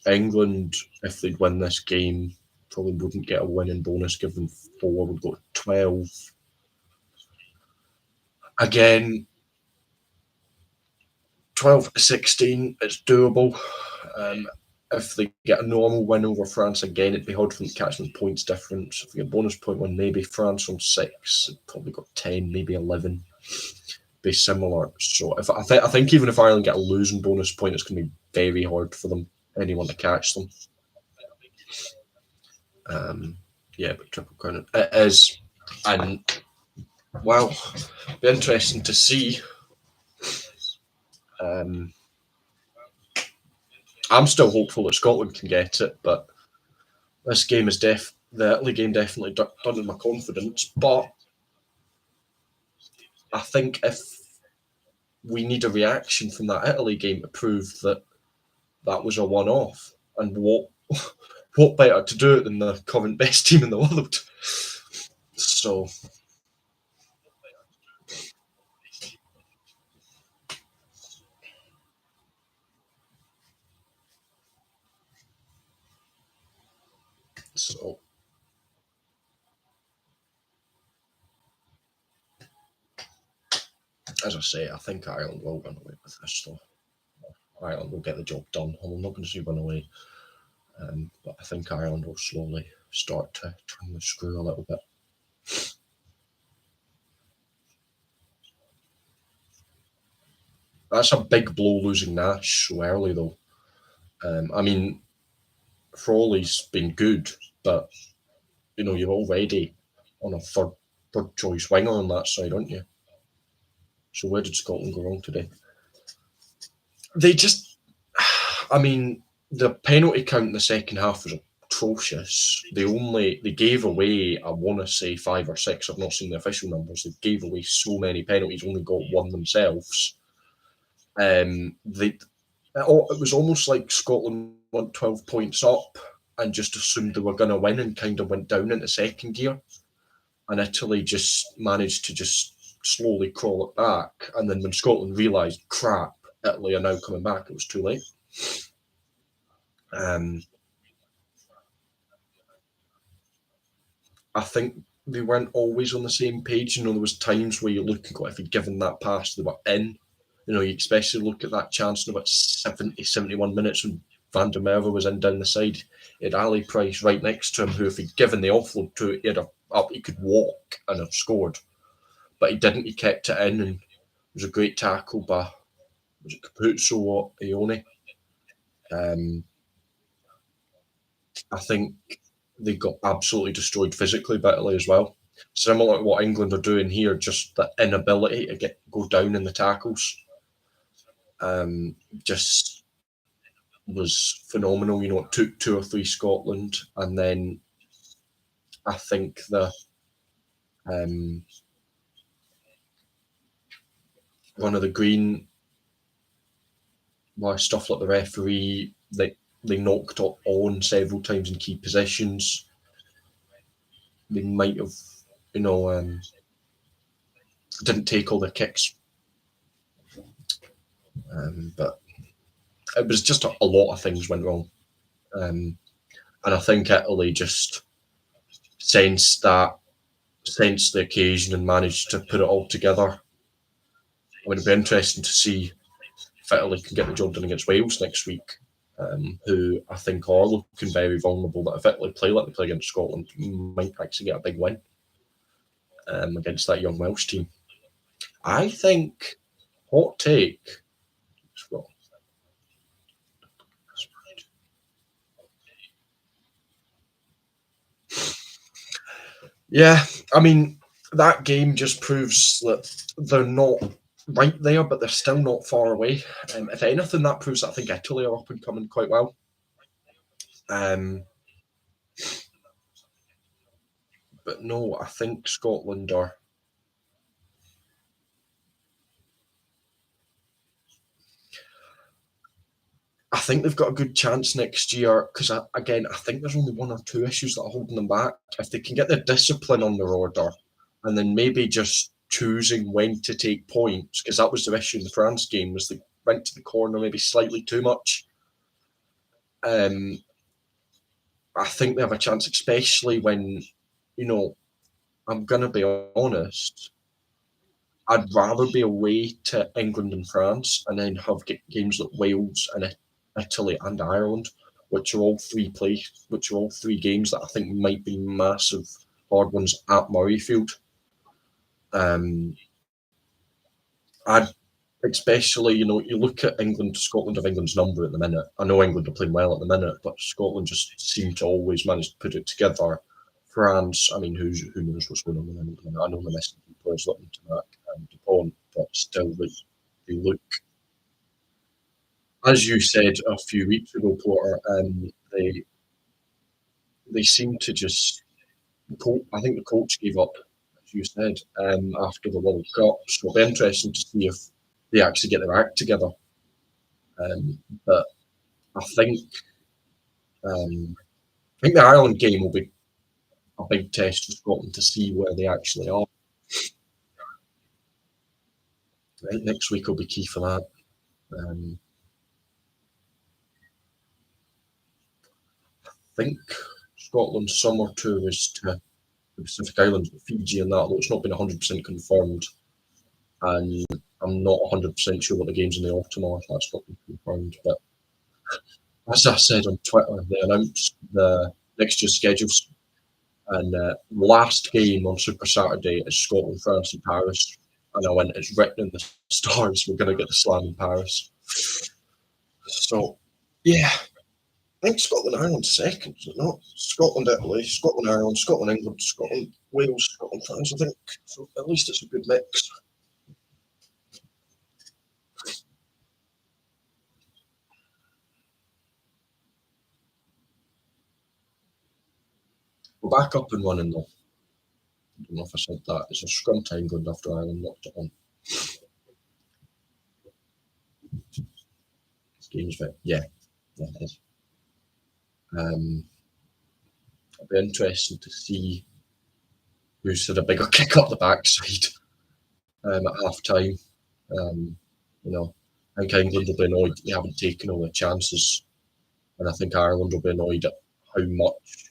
England, if they'd win this game, probably wouldn't get a winning bonus, given 4 would go to 12. Again, 12 to 16, it's doable. If they get a normal win over France, again, it'd be hard for them to catch them points difference. If they get a bonus point win, maybe France on 6, probably got 10, maybe 11. Be similar. So I think even if Ireland get a losing bonus point, it's going to be very hard for anyone to catch them. But Triple Crown it is, and well, be interesting to see. I'm still hopeful that Scotland can get it, but this game is the Italy game definitely done in my confidence. But I think if we need a reaction from that Italy game to prove that was a one-off, and what better to do it than the current best team in the world? So as I say, I think Ireland will run away with this. So Ireland will get the job done. I'm not going to say run away, but I think Ireland will slowly start to turn the screw a little bit. That's a big blow, losing Nash so early, though. I mean, Frawley's been good, but you're already on a third choice winger on that side, aren't you? So where did Scotland go wrong today? They just, I mean, the penalty count in the second half was atrocious. They gave away, I want to say 5 or 6. I've not seen the official numbers. They gave away so many penalties, only got 1 themselves. It was almost like Scotland went 12 points up and just assumed they were going to win and kind of went down into second gear. And Italy just managed to just slowly crawl it back. And then when Scotland realised, crap, Italy are now coming back, it was too late. I think they weren't always on the same page. There was times where you look and go, if he'd given that pass, they were in. You especially look at that chance in about 70, 71 minutes when Van der Merwe was in down the side. He had Ali Price right next to him, who, if he'd given the offload to it, he could walk and have scored. But he didn't. He kept it in, and it was a great tackle by, was it Capuzzo or Ione? I think they got absolutely destroyed physically by Italy as well. Similar to what England are doing here, just the inability to go down in the tackles. Just was phenomenal. It took 2 or 3 Scotland, and then I think one of the Green, stuff like the referee, they knocked on several times in key positions. They might have, didn't take all the kicks. But it was just a lot of things went wrong. And I think Italy just sensed that, sensed the occasion, and managed to put it all together. I mean, it'd be interesting to see if Italy can get the job done against Wales next week, who I think are looking very vulnerable. That if Italy play like they play against Scotland, might actually get a big win against that young Welsh team. I think, hot take, yeah, I mean, that game just proves that they're not right there, but they're still not far away. If anything, that proves that I think Italy are up and coming quite well. But no, I think Scotland are. I think they've got a good chance next year because, again, I think there's only one or two issues that are holding them back. If they can get their discipline on their order and then maybe just choosing when to take points, because that was the issue in the France game, was they went to the corner maybe slightly too much. I think they have a chance, especially when, I'm going to be honest, I'd rather be away to England and France and then have games like Wales and Italy and Ireland, which are all three games that I think might be massive hard ones at Murrayfield. I'd especially, you look at England, Scotland have England's number at the minute. I know England are playing well at the minute, but Scotland just seem to always manage to put it together. France, I mean, who knows what's going on with them at the minute? I know the missing players looking to that Dupont, but still, they look, as you said a few weeks ago, Porter, they seem to just. I think the coach gave up, as you said, after the World Cup. So it'll be interesting to see if they actually get their act together. But I think the Ireland game will be a big test for Scotland to see where they actually are. I think next week will be key for that. I think Scotland's summer tour is to the Pacific Islands, Fiji, and that, although it's not been 100% confirmed. And I'm not 100% sure what the games in the autumn are, if that's not been confirmed. But as I said on Twitter, they announced the next year's schedules. And last game on Super Saturday is Scotland, France, and Paris. And I went, it's written in the stars, we're going to get the slam in Paris. So, yeah, I think Scotland, Ireland second, is it not? Scotland, Italy, Scotland, Ireland, Scotland, England, Scotland, Wales, Scotland, France, I think. So at least it's a good mix. We're back up and running though. I don't know if I said that. It's a scrum to England after Ireland knocked it on. This game's fit. Yeah, it is. It'll be interesting to see who's had a bigger kick up the backside at half time. You know, I think England will be annoyed they haven't taken all their chances, and I think Ireland will be annoyed at how much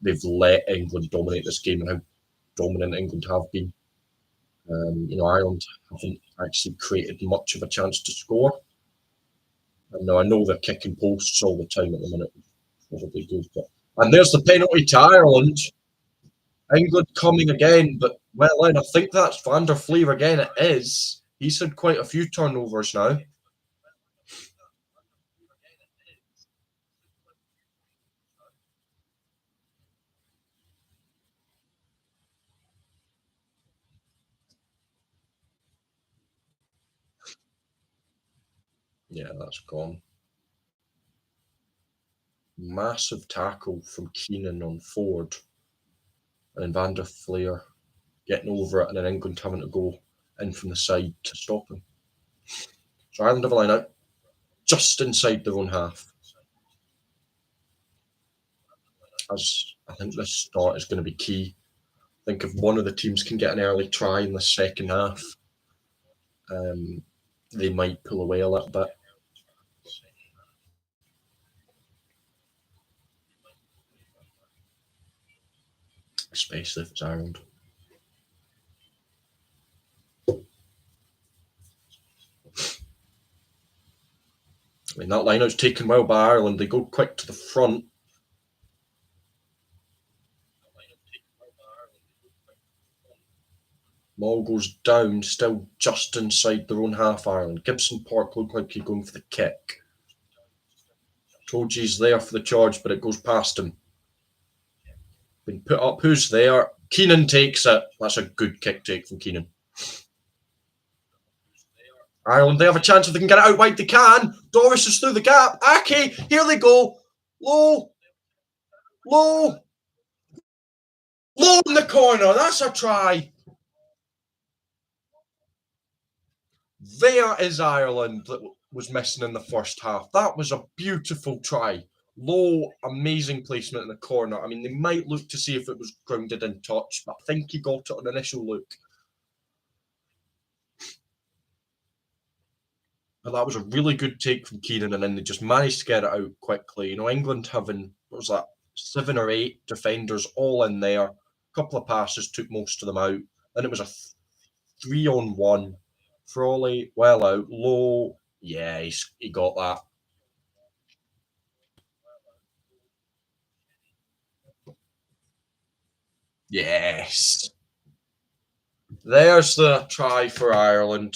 they've let England dominate this game and how dominant England have been. Ireland haven't actually created much of a chance to score. And now I know they're kicking posts all the time at the minute, probably good. And there's the penalty to Ireland. England coming again, but well, I think that's Van der Fleer again. It is. He's had quite a few turnovers now. Yeah, that's gone. Massive tackle from Keenan on Ford, and then Van der Fleer getting over it, and then England having to go in from the side to stop him. So Ireland have a line out just inside their own half. As I think this start is going to be key. I think if one of the teams can get an early try in the second half, they might pull away a little bit. especially if it's Ireland. I mean, that lineout's taken well by Ireland. They go quick to the front. Maul goes down, still just inside their own half, Ireland. Gibson Park looked like he's going for the kick. Toji's there for the charge, but it goes past him. Been put up. Who's there? Keenan takes it. That's a good kick take from Keenan. Ireland, they have a chance if they can get it out wide. They can. Doris is through the gap. Aki, here they go. Low. Low. Low in the corner. That's a try. There is Ireland that was missing in the first half. That was a beautiful try. Low, amazing placement in the corner. I mean, they might look to see if it was grounded in touch, but I think he got it on initial look. But that was a really good take from Keenan, and then they just managed to get it out quickly. You know, England having, what was that, 7 or 8 defenders all in there. A couple of passes took most of them out. Then it was a 3-on-1. Frawley, well out. Low, yeah, he got that. Yes. There's the try for Ireland.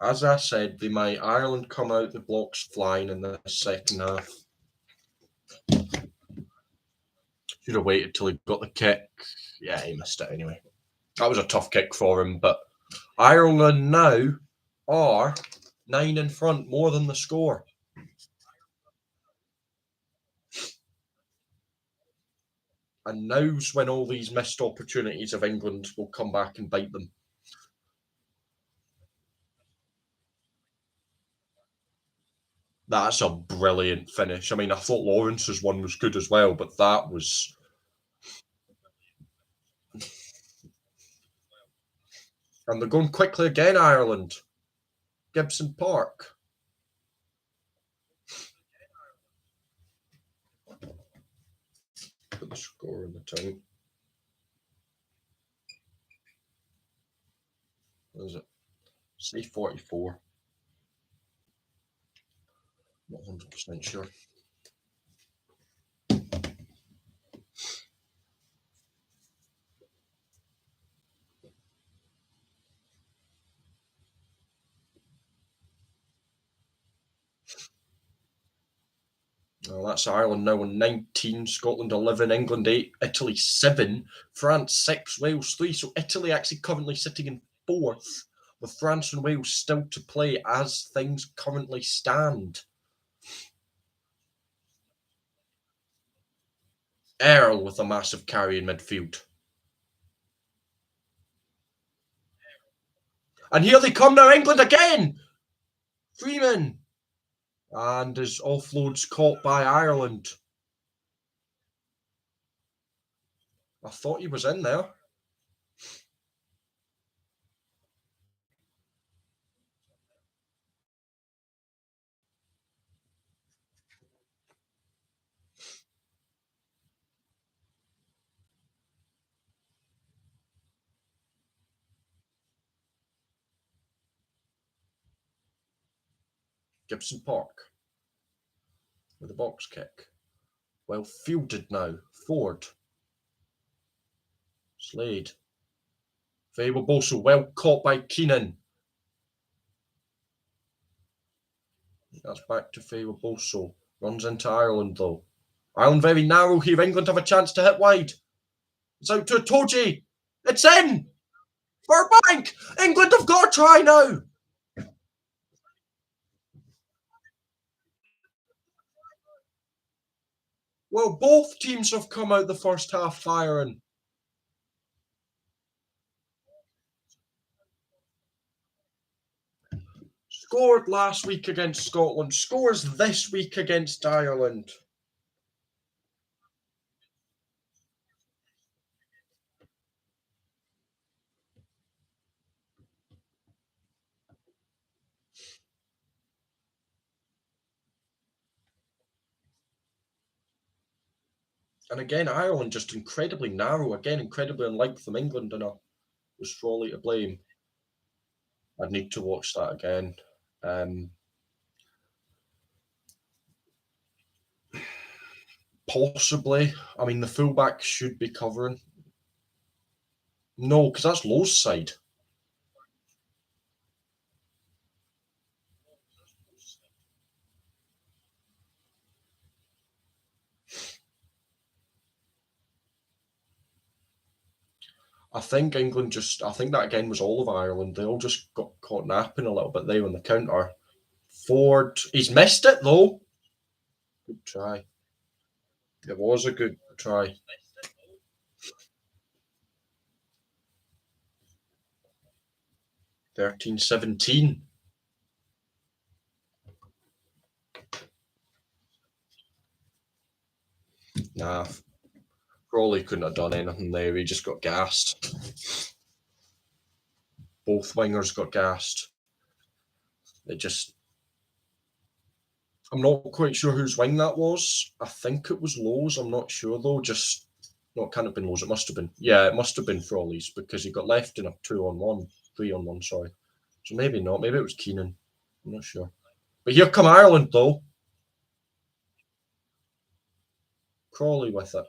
As I said, they might. Ireland come out the blocks flying in the second half. Should have waited till he got the kick. Yeah, he missed it anyway. That was a tough kick for him, but Ireland now are 9 in front, more than the score. And now's when all these missed opportunities of England will come back and bite them. That's a brilliant finish. I mean, I thought Lawrence's one was good as well, but that was... And they're going quickly again, Ireland. Gibson Park. Put the score in the time. What is it? Say 44. Not 100% sure. Well, that's Ireland now on 19, Scotland 11, England 8, Italy 7, France 6, Wales 3. So Italy actually currently sitting in 4th, with France and Wales still to play as things currently stand. Earl with a massive carry in midfield. And here they come now, England again! Freeman! And his offload's caught by Ireland. I thought he was in there. Gibson Park with a box kick. Well fielded now. Ford. Slade. Faber Bosso, well caught by Keenan. That's back to Faber Bosso. Runs into Ireland though. Ireland very narrow here. England have a chance to hit wide. It's out to Toji. It's in! Burbank! England have got a try now! Well, both teams have come out the first half firing. Scored last week against Scotland. Scores this week against Ireland. And again, Ireland just incredibly narrow. Again, incredibly unlike from England. And was Frawley to blame? I'd need to watch that again. Possibly. I mean, the fullback should be covering. No, because that's Lowe's side. I think England I think that again was all of Ireland. They all just got caught napping a little bit there on the counter. Ford, he's missed it though. Good try. It was a good try. 13-17. Nah, Crawley couldn't have done anything there. He just got gassed. Both wingers got gassed. It just. I'm not quite sure whose wing that was. I think it was Lowe's. I'm not sure though. Just. No, it can't have been Lowe's. It must have been. Yeah, it must have been Frawley's because he got left in a 2-on-1, 3-on-1, sorry. So maybe not. Maybe it was Keenan. I'm not sure. But here come Ireland though. Crawley with it.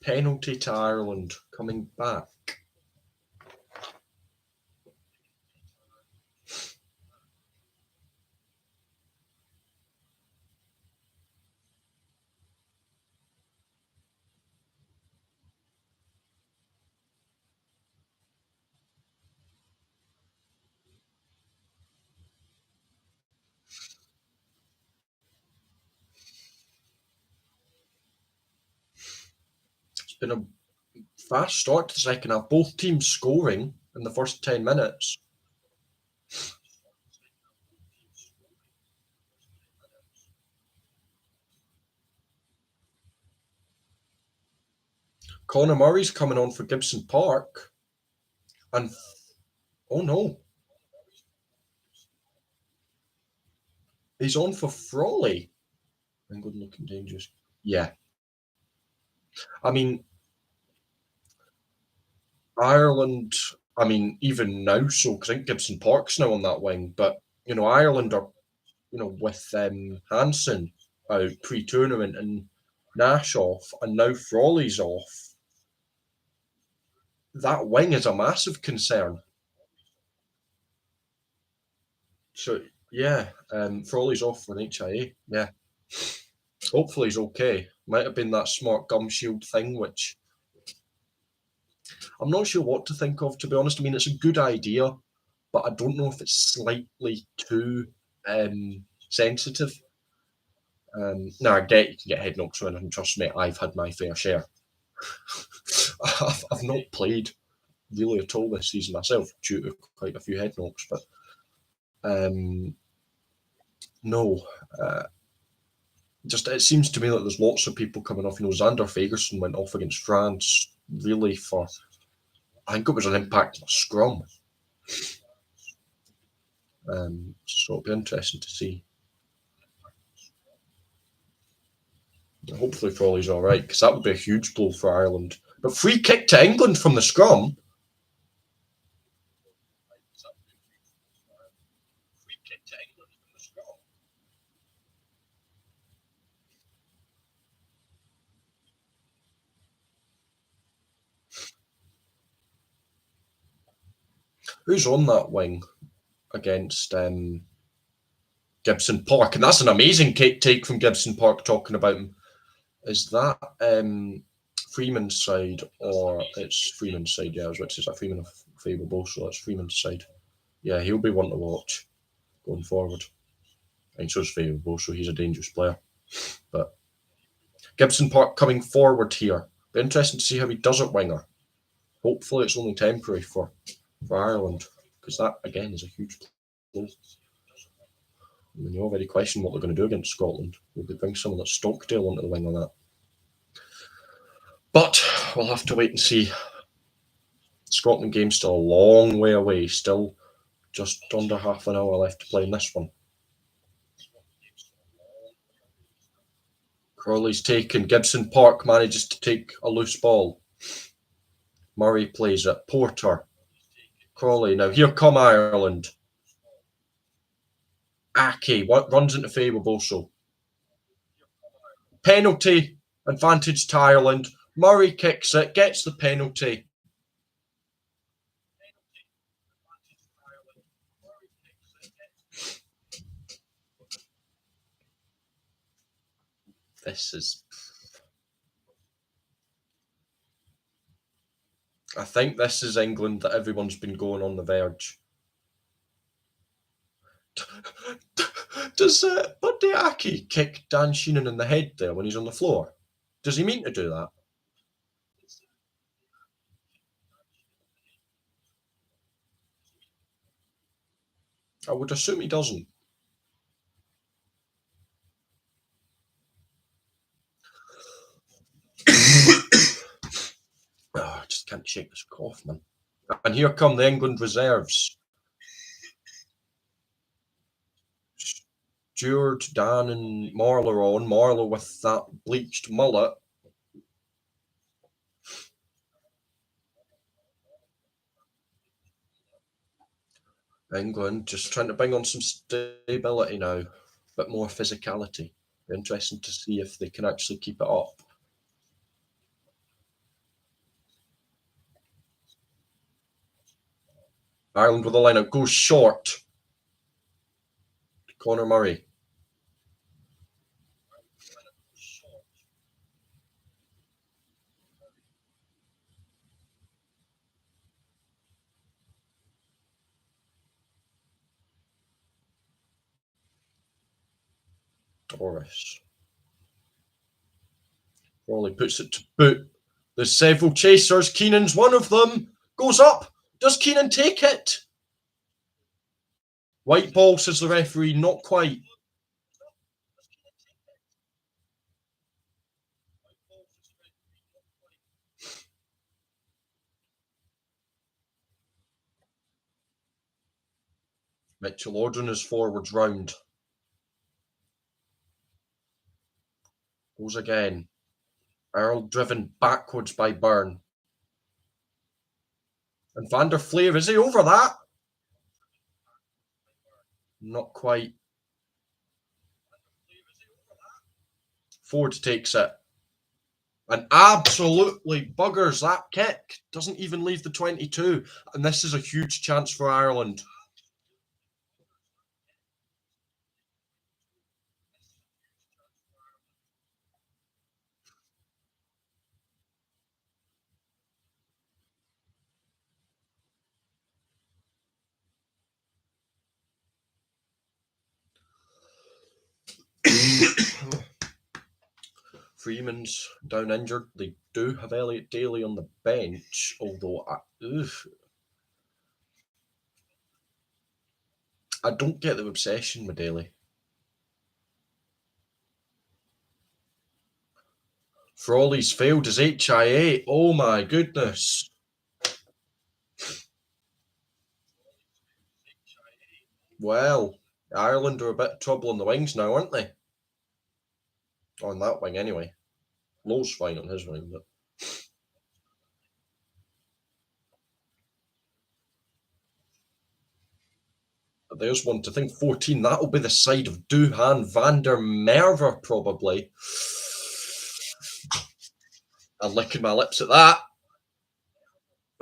Penalty to Ireland coming back. It's been a fast start to the second half. Both teams scoring in the first 10 minutes. Conor Murray's coming on for Gibson Park. And oh no. He's on for Frawley. England looking dangerous. Yeah. I mean, Ireland, I mean, even now, so because I think Gibson Park's now on that wing, but Ireland are, with Hansen out pre-tournament and Nash off, and now Frawley's off. That wing is a massive concern. So yeah, Frawley's off for an HIA. Yeah, hopefully he's okay. Might have been that smart gum shield thing, which I'm not sure what to think of, to be honest. I mean, it's a good idea, but I don't know if it's slightly too sensitive. Now, I get you can get head knocks from it, and trust me, I've had my fair share. I've not played really at all this season myself due to quite a few head knocks, but no. Just it seems to me like there's lots of people coming off. Xander Fagerson went off against France really for, I think it was an impact on a scrum. So it'll be interesting to see. Hopefully Frawley's all right, because that would be a huge blow for Ireland. But free kick to England from the scrum. Who's on that wing against Gibson Park? And that's an amazing take from Gibson Park talking about him. Is that Freeman's side, or it's Freeman's side? Yeah, I was about to say, is that Freeman or Faber both? So that's Freeman's side. Yeah, he'll be one to watch going forward. And so's Faber both, so he's a dangerous player. But Gibson Park coming forward here. Be interesting to see how he does at winger. Hopefully it's only temporary for Ireland, because that again is a huge blow. I mean, you already question what they're going to do against Scotland. Will they bring someone like Stockdale onto the wing on that? But we'll have to wait and see. Scotland game's still a long way away. Still just under half an hour left to play in this one. Crawley's taken. Gibson Park manages to take a loose ball. Murray plays it. Porter. Crawley. Now here come Ireland. Aki runs into Faber Boso. Penalty. Advantage to Ireland. Murray kicks it. Gets the penalty. This is... I think this is England that everyone's been going on the verge. Does Buddy Aki kick Dan Sheehan in the head there when he's on the floor? Does he mean to do that? I would assume he doesn't. I just can't shake this cough, man. And here come the England reserves. Stewart, Dan and Marler on. Marler with that bleached mullet. England just trying to bring on some stability now. A bit more physicality. Interesting to see if they can actually keep it up. Ireland with the line-out goes short. Conor Murray. Doris. Crawley puts it to boot. There's several chasers. Keenan's one of them. Goes up. Does Keenan take it? White ball, says the referee. Not quite. Mitchell ordering his forwards round. Goes again. Earl driven backwards by Byrne. And Van der Fleer, is he over that? Not quite. Ford takes it. And absolutely buggers that kick. Doesn't even leave the 22. And this is a huge chance for Ireland. Freeman's down injured. They do have Elliot Daly on the bench, although I don't get the obsession with Daly. Frawley's failed his HIA. Oh my goodness. Well, Ireland are a bit of trouble on the wings now, aren't they? On that wing, anyway. Lowe's fine on his wing, but... There's one to think. 14. That'll be the side of Duhan, Van der Merwe, probably. I'm licking my lips at that.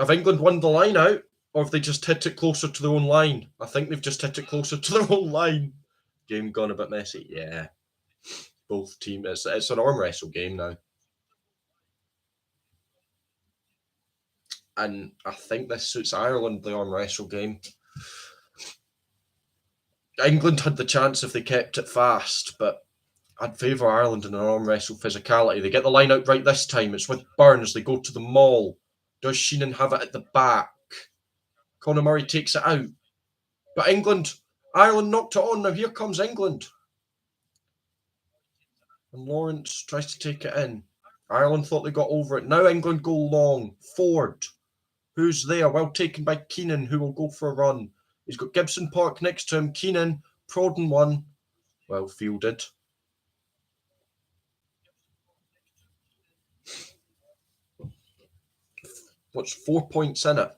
Have England won the line out, or have they just hit it closer to their own line? I think they've just hit it closer to their own line. Game gone a bit messy. Yeah. Both teams. It's an arm wrestle game now. And I think this suits Ireland, the arm wrestle game. England had the chance if they kept it fast, but I'd favour Ireland in an arm wrestle physicality. They get the line out right this time. It's with Burns. They go to the maul. Does Sheehan have it at the back? Conor Murray takes it out. But Ireland knocked it on. Now here comes England. And Lawrence tries to take it in. Ireland thought they got over it. Now England go long. Ford. Who's there? Well taken by Keenan, who will go for a run. He's got Gibson Park next to him. Keenan, prodding one. Well fielded. What's 4 points in it?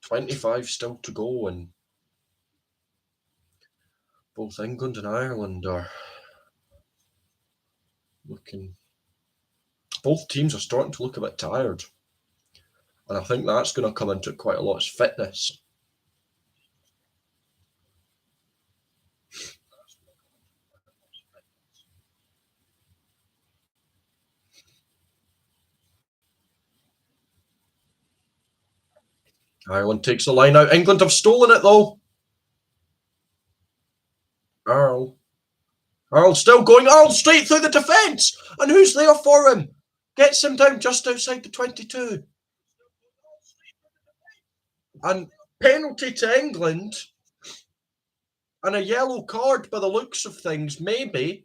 .25 still to go, and both England and Ireland are looking... Both teams are starting to look a bit tired. And I think that's going to come into quite a lot is fitness. Ireland takes the line out. England have stolen it, though. Earl still going. Earl straight through the defence. And who's there for him? Gets him down just outside the 22. And penalty to England. And a yellow card by the looks of things, maybe.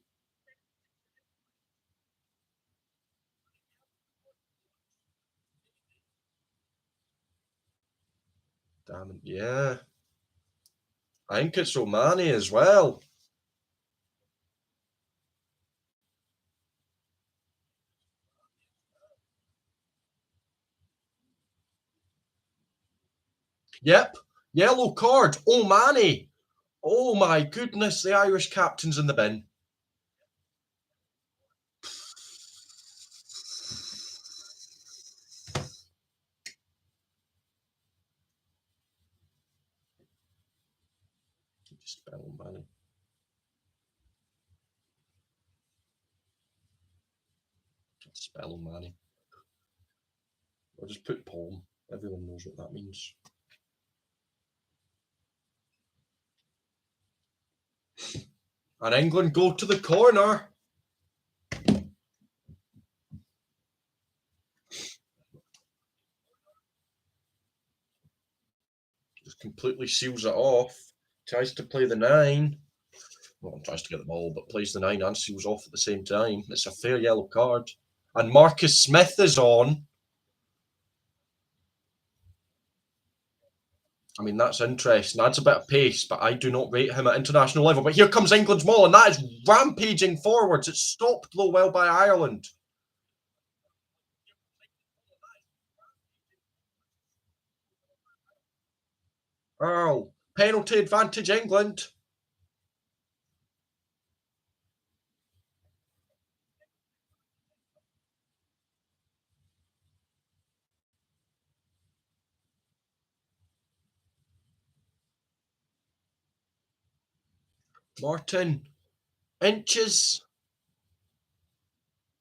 Damn it, yeah. I think it's O'Mahony as well. Yep, yellow card. O'Mahony. Oh my goodness, the Irish captain's in the bin. Spell O'Mahony. Spell O'Mahony. I'll just put Palm. Everyone knows what that means. And England go to the corner. Just completely seals it off. Tries to play the 9. Well, tries to get the ball, but plays the 9 and seals off at the same time. It's a fair yellow card. And Marcus Smith is on. I mean, that's interesting. Adds a bit of pace, but I do not rate him at international level. But here comes England's maul, and that is rampaging forwards. It's stopped, though, well by Ireland. Earl, penalty advantage England. Martin, inches.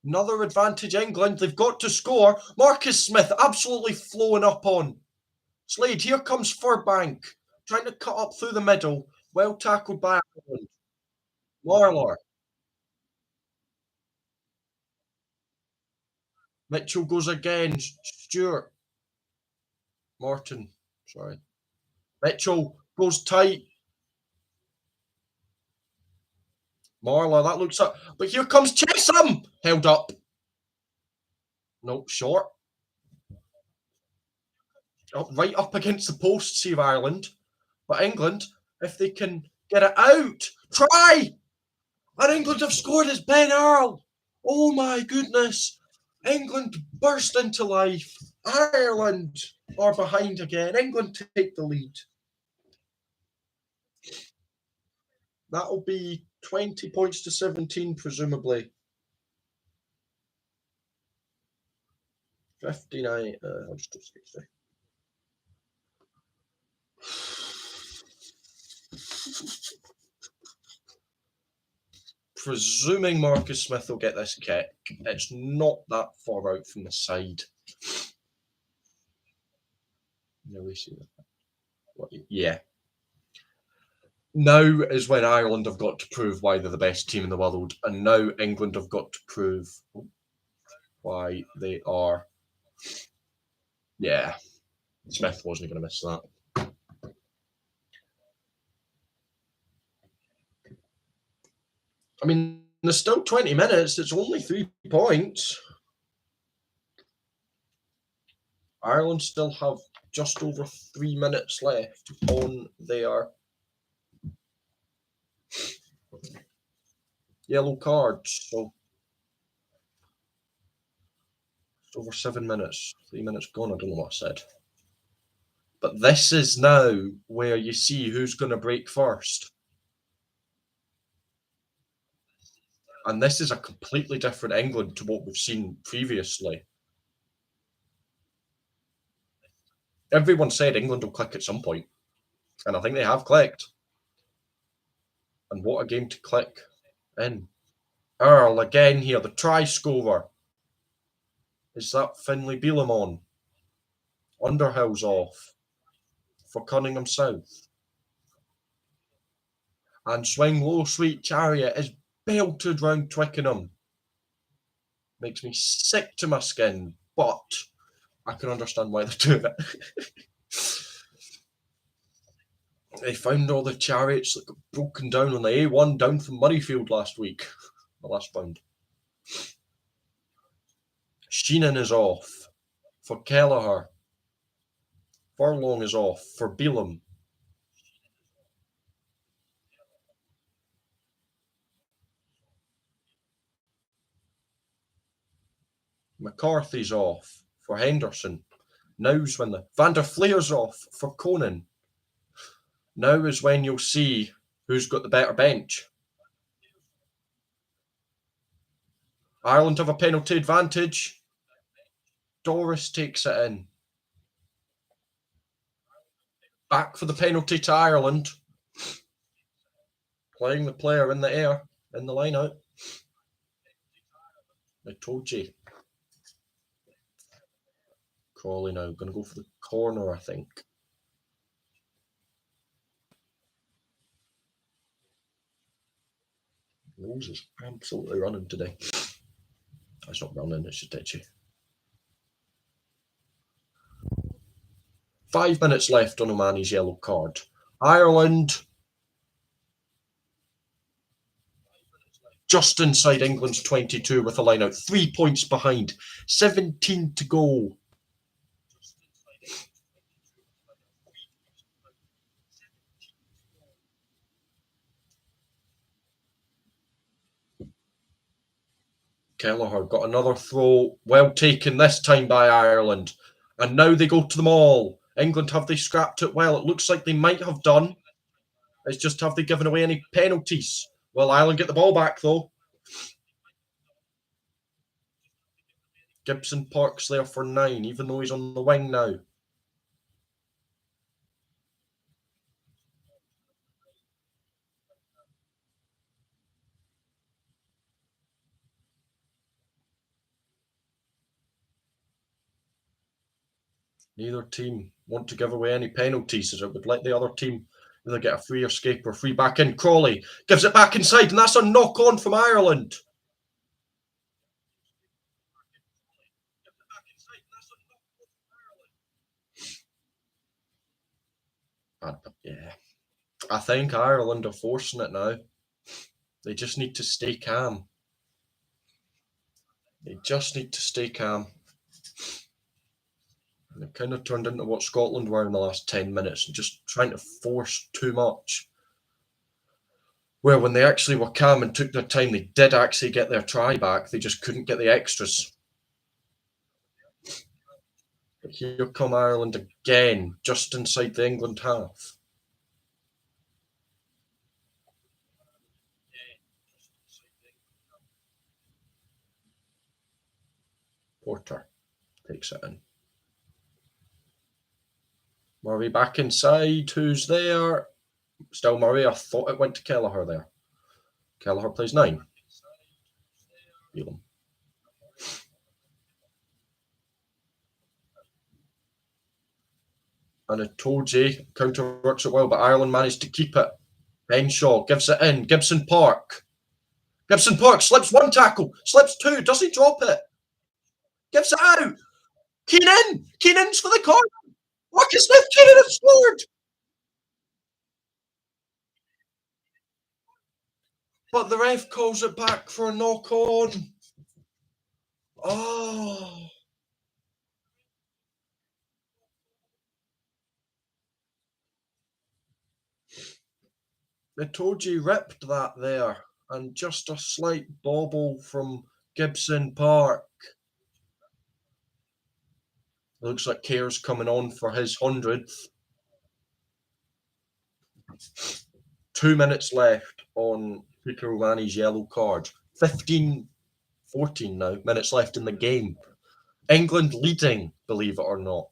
Another advantage England. They've got to score. Marcus Smith absolutely flowing up on Slade. Here comes Furbank, trying to cut up through the middle. Well tackled by Ireland. Marlar. Mitchell goes again. Stewart. Martin. Sorry. Mitchell goes tight. Marlar, that looks up. But here comes Chesham. Held up. No, short. Right up against the posts here, Ireland. But England, if they can get it out, try! And England have scored. It's Ben Earl. Oh my goodness. England burst into life. Ireland are behind again. England take the lead. That'll be 20 points to 17, presumably. 59. I'll just do 60. Presuming Marcus Smith will get this kick, it's not that far out from the side. No, we see that. Yeah. Now is when Ireland have got to prove why they're the best team in the world, and now England have got to prove why they are. Yeah, Smith wasn't going to miss that. I mean, there's still 20 minutes. It's only 3 points. Ireland still have just over 3 minutes left on their... yellow cards. So it's over 7 minutes. 3 minutes gone. I don't know what I said. But this is now where you see who's going to break first. And this is a completely different England to what we've seen previously. Everyone said England will click at some point, and I think they have clicked. And what a game to click in. Earl again here, the try scorer. Is that Finlay Bealham on? Underhill's off for Cunningham South. And Swing Low Sweet Chariot is belted round Twickenham. Makes me sick to my skin, but I can understand why they're doing it. They found all the chariots that got broken down on the A1 down from Murrayfield last week, the last round. Sheenan is off for Kelleher. Furlong is off for Bealham. McCarthy's off for Henderson. Now's when the Van der Fleer's off for Conan. Now is when you'll see who's got the better bench. Ireland have a penalty advantage. Doris takes it in. Back for the penalty to Ireland. Playing the player in the air, in the line out. I told you. Crawley now, going to go for the corner, I think. Rose is absolutely running today. It's not running, it's just itchy. 5 minutes left on O'Mahony's yellow card. Ireland just inside England's 22 with a line out. 3 points behind. 17 to go. Kelleher got another throw. Well taken this time by Ireland. And now they go to the maul. England, have they scrapped it well? It looks like they might have done. It's just, have they given away any penalties? Well, Ireland get the ball back, though. Gibson Park's there for 9, even though he's on the wing now. Neither team want to give away any penalties, as it would let the other team either get a free escape or free back in. Crawley gives it back inside, and that's a knock on from Ireland. Yeah, I think Ireland are forcing it now. They just need to stay calm. They just need to stay calm. And it kind of turned into what Scotland were in the last 10 minutes, just trying to force too much. Where when they actually were calm and took their time, they did actually get their try back. They just couldn't get the extras. But here come Ireland again, just inside the England half. Porter takes it in. Murray back inside. Who's there? Still Murray. I thought it went to Kelleher there. Kelleher plays 9. Bealham. And I told you, counter works it well, but Ireland managed to keep it. Henshaw gives it in. Gibson Park. Gibson Park slips 1 tackle, slips 2. Does he drop it? Gives it out. Keenan. Keenan's for the corner. Marcus Smith. Keenan has scored. But the ref calls it back for a knock on. Oh. I told you, ripped that there. and just a slight bobble from Gibson Park. It looks like Kerr's coming on for his 100th. 2 minutes left on Peter O'Mahony's yellow card. 14 now minutes left in the game. England leading, believe it or not.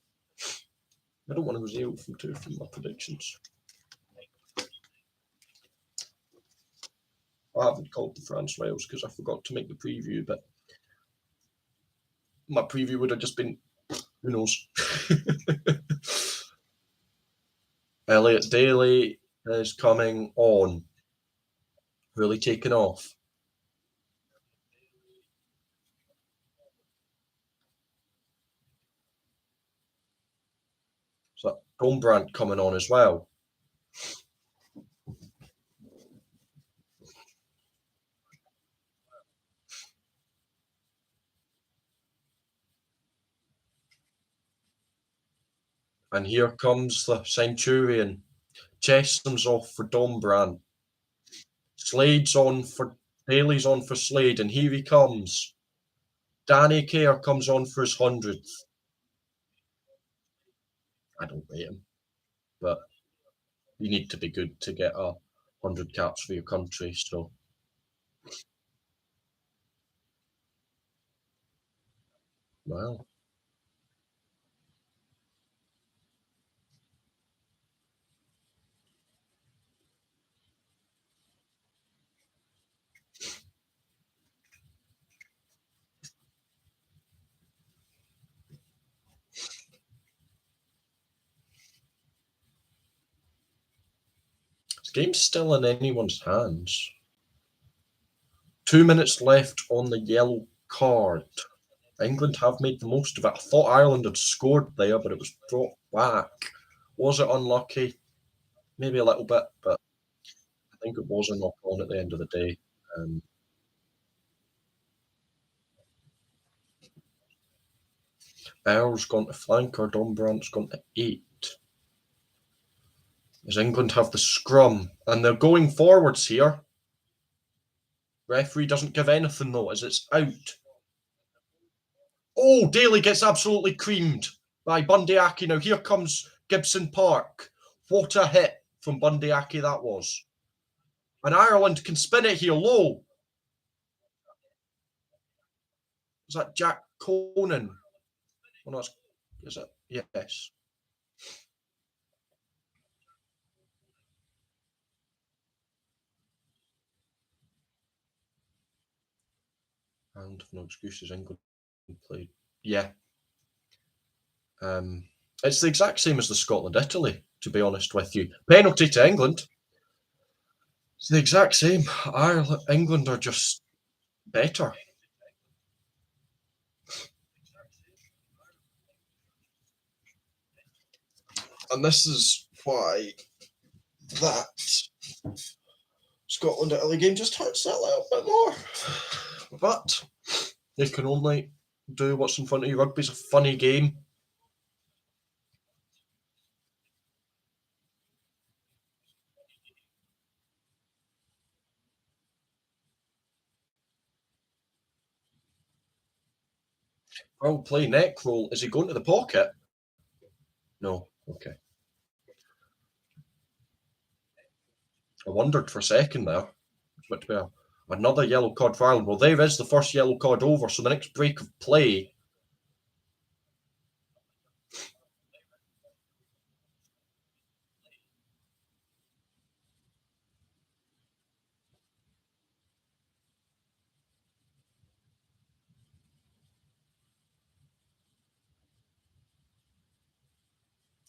I don't want to go 0 from 2 from my predictions. I haven't called the France-Wales because I forgot to make the preview, but my preview would have just been, who knows. Elliot Daly is coming on. Really taking off. So Dombrandt coming on as well. And here comes the Centurion. Chesham's off for Dombrandt. Slade's on for Daly's on for Slade, and here he comes. Danny Kerr comes on for his 100th. I don't rate him, but you need to be good to get 100 caps for your country. So, well, this game's still in anyone's hands. 2 minutes left on the yellow card. England have made the most of it. I thought Ireland had scored there, but it was brought back. Was it unlucky? Maybe a little bit, but I think it was a knock on at the end of the day. Earl's gone to flanker, Dombrandt's gone to 8. As England have the scrum, and they're going forwards here. Referee doesn't give anything though, as it's out. Oh, Daly gets absolutely creamed by Bundyaki. Now here comes Gibson Park. What a hit from Bundyaki that was. And Ireland can spin it here low. Is that Jack Conan? Oh, no, is it? Yes. And no excuses, England played. Yeah. It's the exact same as the Scotland-Italy, to be honest with you. Penalty to England. It's the exact same. England are just better. And this is why that Scotland-Italy game just hurts that little bit more. But they can only do what's in front of you. Rugby's a funny game. I'll play neck roll. Is he going to the pocket? No. Okay. I wondered for a second there. But another yellow card for Ireland. Well, there is the first yellow card over. So the next break of play.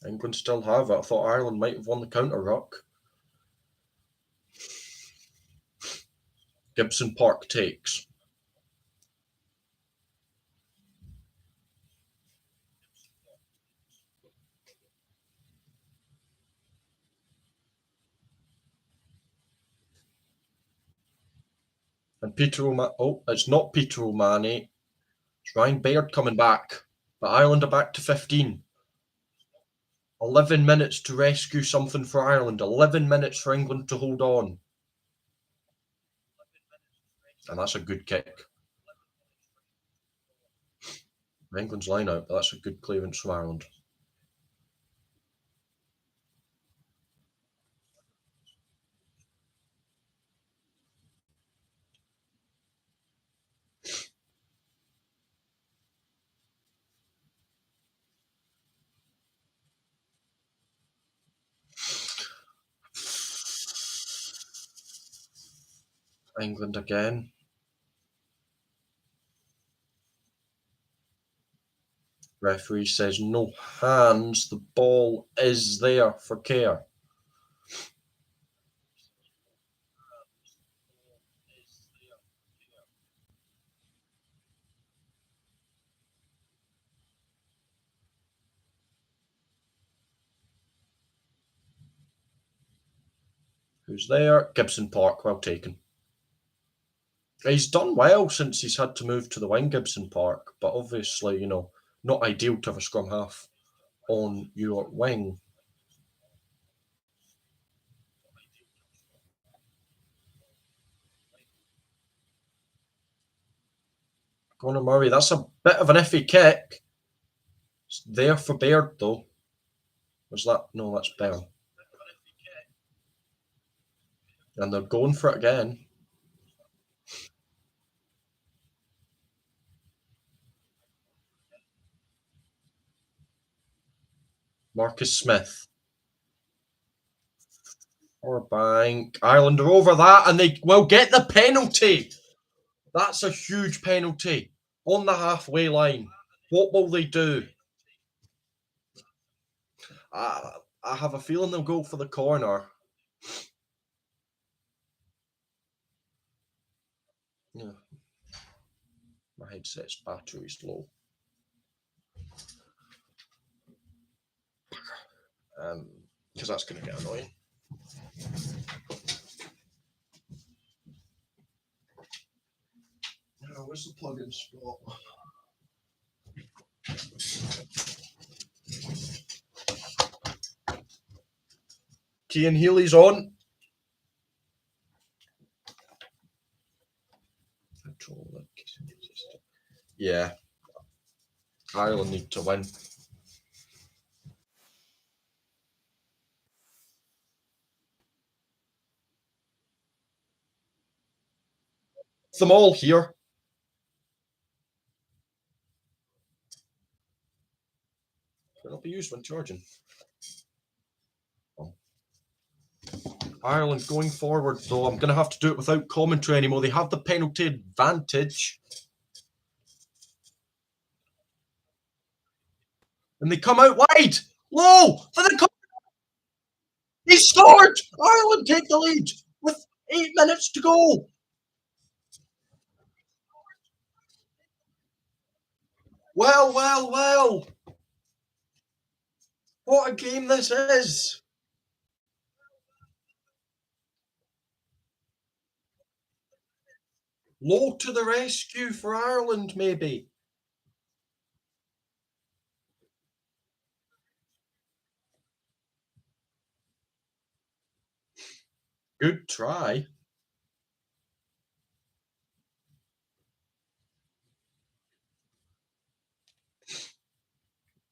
England still have it. I thought Ireland might have won the counter ruck. Gibson Park takes. And Peter O'Mahony. Oh, it's not Peter O'Mahony. It's Ryan Baird coming back. But Ireland are back to 15. 11 minutes to rescue something for Ireland. 11 minutes for England to hold on. And that's a good kick. England's line out, but that's a good clearance from Ireland. England again. Referee says no hands. The ball is there for care. Who's there? Gibson Park, well taken. He's done well since he's had to move to the wing, Gibson Park, but obviously, not ideal to have a scrum half on your wing. Conor Murray, that's a bit of an iffy kick. It's there for Baird, though. Was that? No, that's Bell. And they're going for it again. Marcus Smith. Orbank. Ireland are over that, and they will get the penalty. That's a huge penalty on the halfway line. What will they do? I have a feeling they'll go for the corner. Yeah. My headset's battery's low. Because that's going to get annoying. Oh, where's the plug-in spot? Cian Healy's on. Yeah. Ireland need to win. Them all here. It'll be used when charging. Oh. Ireland going forward, though. I'm going to have to do it without commentary anymore. They have the penalty advantage. And they come out wide. Low for the corner. He scored. Ireland take the lead with 8 minutes to go. Well, well, well. What a game this is. Low to the rescue for Ireland, maybe. Good try.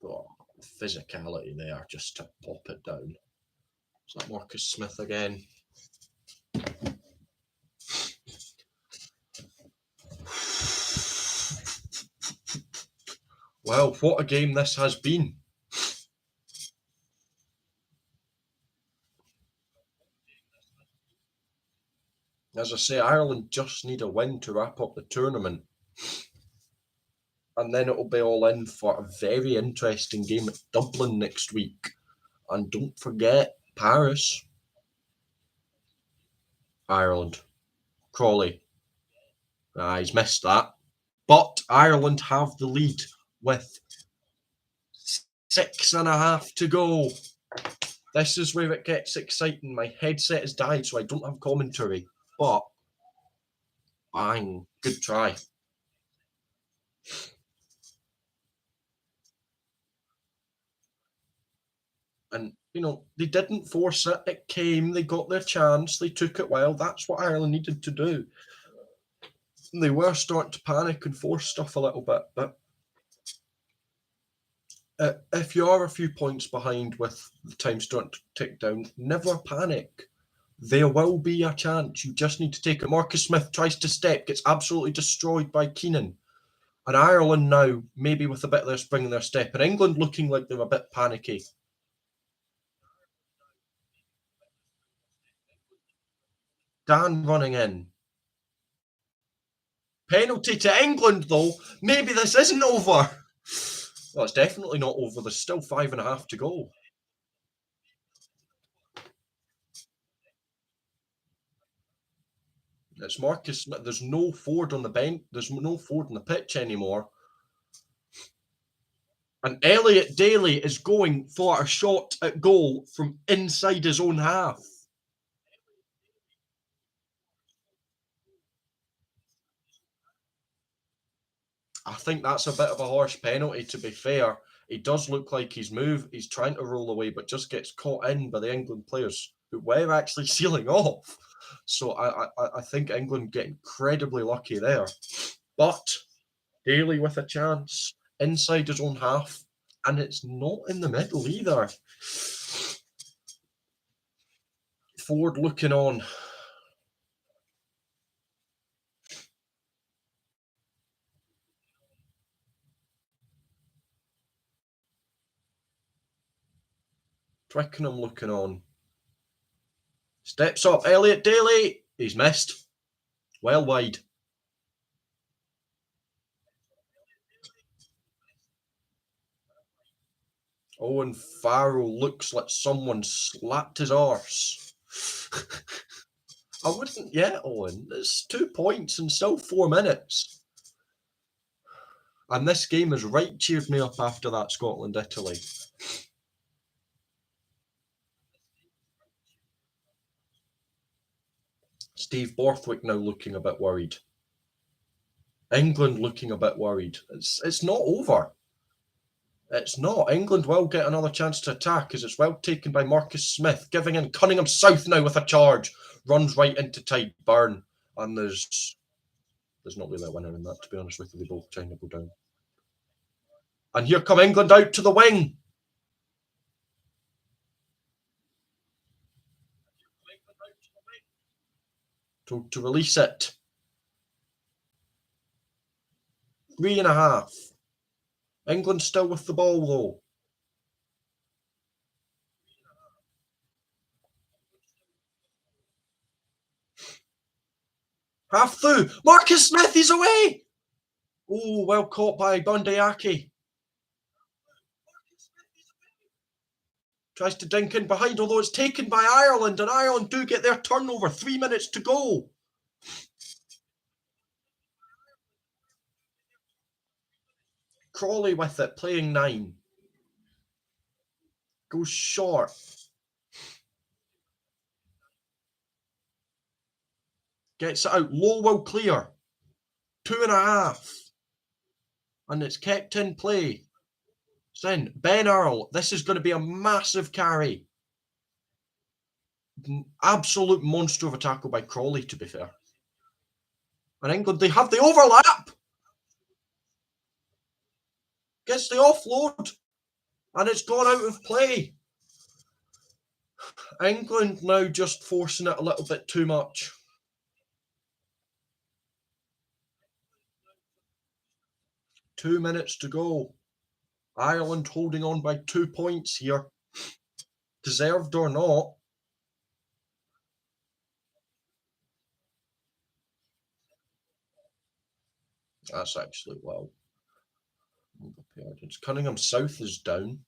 Oh, physicality there just to pop it down. Is that Marcus Smith again? Well, what a game this has been. As I say, Ireland just need a win to wrap up the tournament. And then it'll be all in for a very interesting game at Dublin next week. And don't forget Paris. Ireland. Crawley. He's missed that. But Ireland have the lead with 6.5 to go. This is where it gets exciting. My headset has died, so I don't have commentary. But, bang, good try. And, they didn't force it. It came. They got their chance. They took it well. That's what Ireland needed to do. they were starting to panic and force stuff a little bit, but if you are a few points behind with the time starting to tick down, never panic. There will be a chance. You just need to take it. Marcus Smith tries to step, gets absolutely destroyed by Keenan. And Ireland now, maybe with a bit of their spring in their step, and England looking like they're a bit panicky. Dan running in. Penalty to England, though. Maybe this isn't over. Well, it's definitely not over. There's still 5.5 to go. It's Marcus Smith. There's no Ford on the bench. There's no Ford on the pitch anymore. And Elliot Daly is going for a shot at goal from inside his own half. I think that's a bit of a harsh penalty, to be fair. He does look like he's trying to roll away, but just gets caught in by the England players who were actually sealing off. So I think England get incredibly lucky there. But Daly with a chance inside his own half, and it's not in the middle either. Ford looking on. Twickenham looking on. Steps up, Elliot Daly. He's missed. Well wide. Owen Farrell looks like someone slapped his arse. I wouldn't yet, Owen. It's 2 points and still 4 minutes. And this game has right cheered me up after that Scotland-Italy. Steve Borthwick now looking a bit worried. England looking a bit worried. It's not over. It's not. England will get another chance to attack as it's well taken by Marcus Smith, giving in Cunningham South now with a charge. Runs right into Tide Burn. And there's not really a winner in that, to be honest with you. They both trying to go down. And here come England out to the wing. To release it. 3.5. England still with the ball, though. Half through. Marcus Smith, he's away. Oh, well caught by Bundyaki. Tries to dink in behind, although it's taken by Ireland, and Ireland do get their turnover. 3 minutes to go. Crawley with it, playing 9. Goes short. Gets it out. Low will clear. 2.5. And it's kept in play. Then Ben Earl. This is going to be a massive carry. Absolute monster of a tackle by Crawley, to be fair. And England, they have the overlap. Gets the offload. And it's gone out of play. England now just forcing it a little bit too much. Two minutes to go. Ireland holding on by 2 points here. Deserved or not. That's actually well. Cunningham South is down.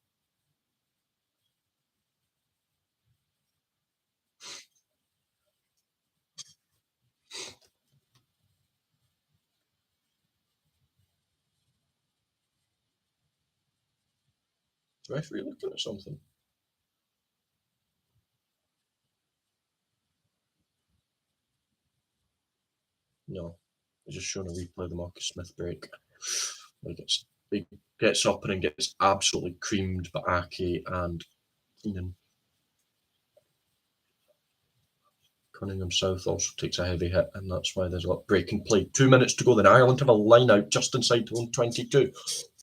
Is the referee looking at something? No. He's just showing a replay of the Marcus Smith break. He gets up and gets absolutely creamed by Aki and Keenan. Cunningham South also takes a heavy hit, and that's why there's a lot breaking play. 2 minutes to go. Then Ireland have a line out just inside the own 22.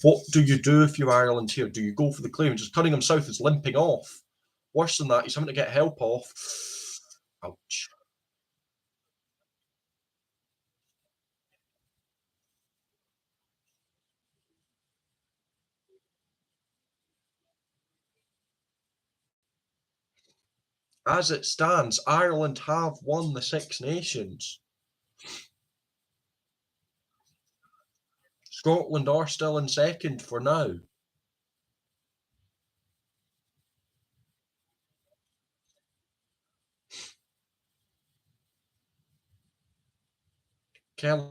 What do you do if you're Ireland here? Do you go for the clearance? Cunningham South is limping off. Worse than that, he's having to get help off. Ouch. As it stands, Ireland have won the Six Nations. Scotland are still in second for now. Kelleher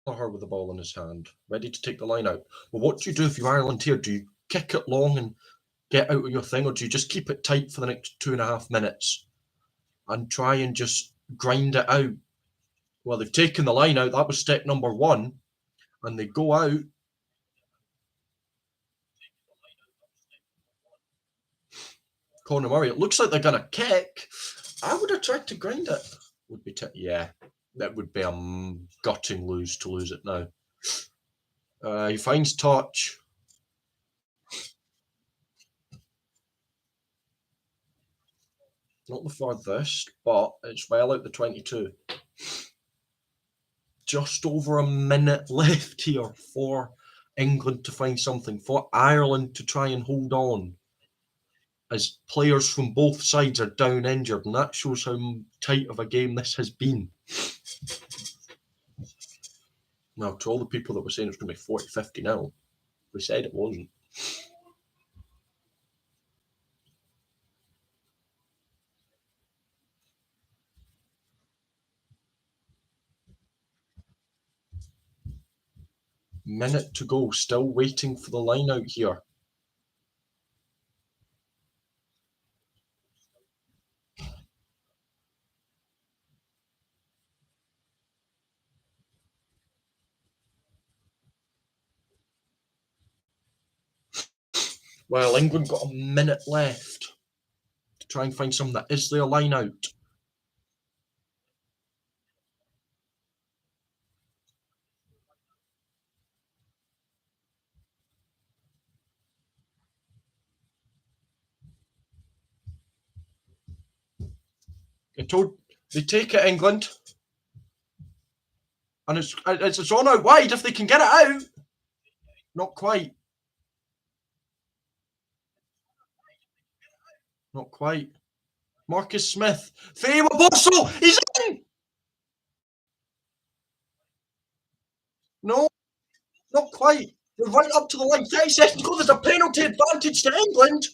with the ball in his hand, ready to take the line out. Well, what do you do if you're Ireland here? Do you kick it long and get out of your thing, or do you just keep it tight for the next 2.5 minutes and try and just grind it out? Well, they've taken the line out. That was step number 1. And they go out. Conor Murray, it looks like they're going to kick. I would have tried to grind it. Would be yeah, that would be a gutting lose to lose it now. He finds touch. Not the furthest, but it's well out the 22. Just over a minute left here for England to find something, for Ireland to try and hold on, as players from both sides are down injured, and that shows how tight of a game this has been. Now, to all the people that were saying it's going to be 40-50 now, we said it wasn't. Minute to go, still waiting for the line out here. Well, England got a minute left to try and find something that is their line out. They take it, England, and it's on out wide if they can get it out. Not quite. Not quite. Marcus Smith. Faye Bosso! He's in! No, not quite. They're right up to the line. 30 seconds to go. There's a penalty advantage to England.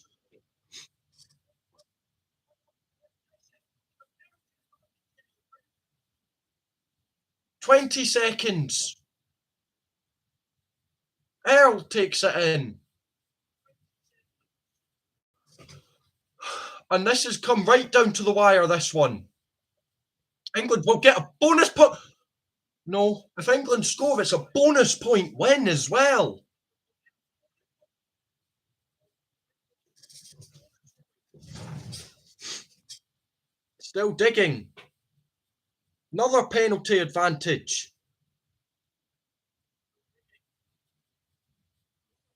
"20 seconds. Earl takes it in. And this has come right down to the wire, this one. England will get a bonus point. No, if England score, it's a bonus point win as well. Still digging. Another penalty advantage.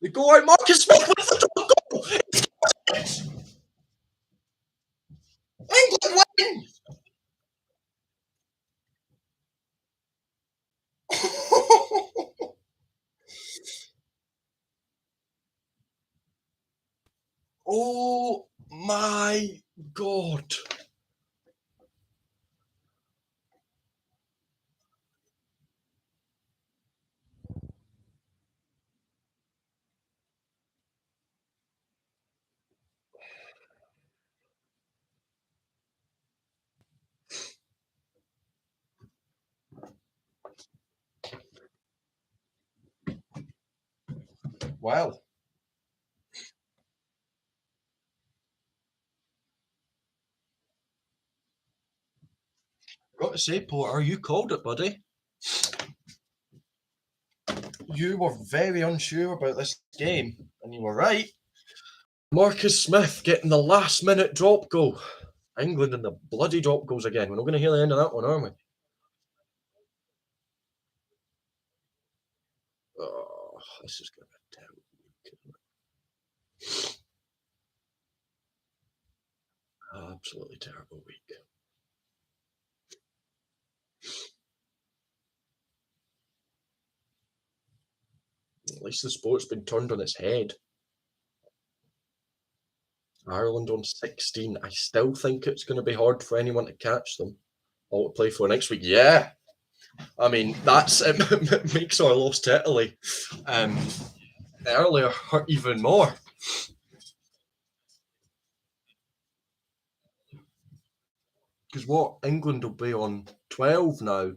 They go out. Marcus Smith with the goal. England win. Oh my God. Wow. Got to say, Porter, you called it, buddy. You were very unsure about this game, and you were right. Marcus Smith getting the last-minute drop goal. England and the bloody drop goals again. We're not going to hear the end of that one, are we? Oh, this is going to be terrible week, isn't it? Absolutely terrible week. At least the sport's been turned on its head. Ireland on 16. I still think it's going to be hard for anyone to catch them. All to play for next week. Yeah. I mean, it makes our loss to Italy earlier hurt even more. Because what? England will be on 12 now.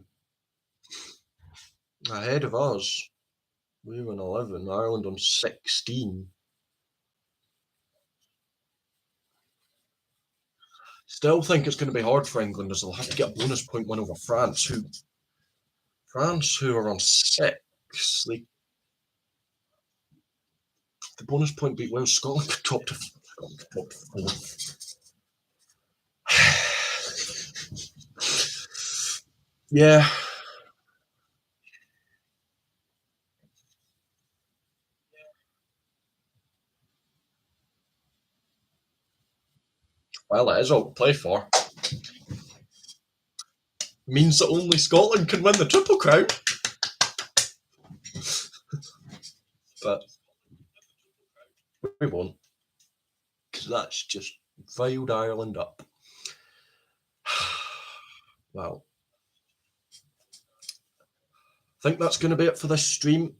Ahead of us. We're on 11. Ireland on 16. Still think it's going to be hard for England as they'll have to get a bonus point win over France, who are on 6. The bonus point beat Wales. Scotland could drop to 4th. Yeah. Well, it is all to play for. Means that only Scotland can win the Triple Crown. But we won't. Because that's just riled Ireland up. Well, I think that's going to be it for this stream.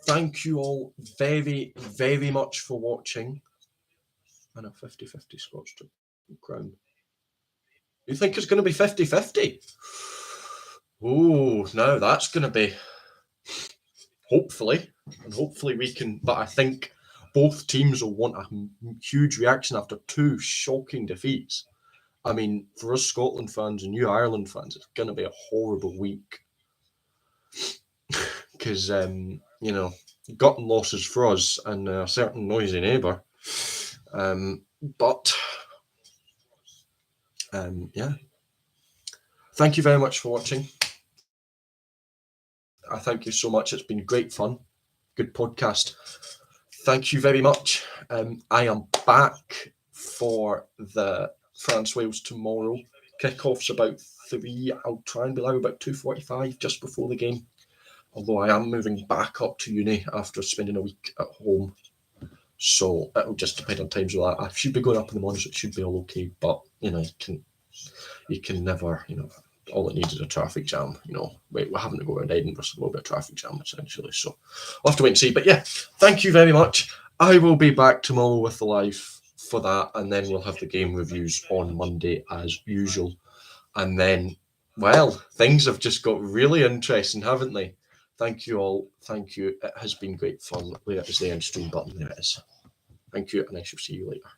Thank you all very, very much for watching. And a 50-50 Scots Triple Crown. You think it's going to be 50-50? Oh, no, that's going to be... Hopefully. And hopefully we can... But I think both teams will want a huge reaction after 2 shocking defeats. I mean, for us Scotland fans and you Ireland fans, it's going to be a horrible week. Because, gotten losses for us and a certain noisy neighbour. Yeah. Thank you very much for watching. I thank you so much. It's been great fun. Good podcast. Thank you very much. I am back for the France-Wales tomorrow. Kickoff's about 3. I'll try and be live about 2:45 just before the game. Although I am moving back up to uni after spending a week at home. So it'll just depend on times with that. I should be going up in the morning, so it should be all okay. But, you can never, all it needs is a traffic jam. We're having to go around Edinburgh, so a little bit of traffic jam, essentially. So we'll have to wait and see. But yeah, thank you very much. I will be back tomorrow with the live for that. And then we'll have the game reviews on Monday as usual. And then, well, things have just got really interesting, haven't they? Thank you all. Thank you. It has been great fun. Where is the end stream button? There it is. Thank you, and I shall see you later.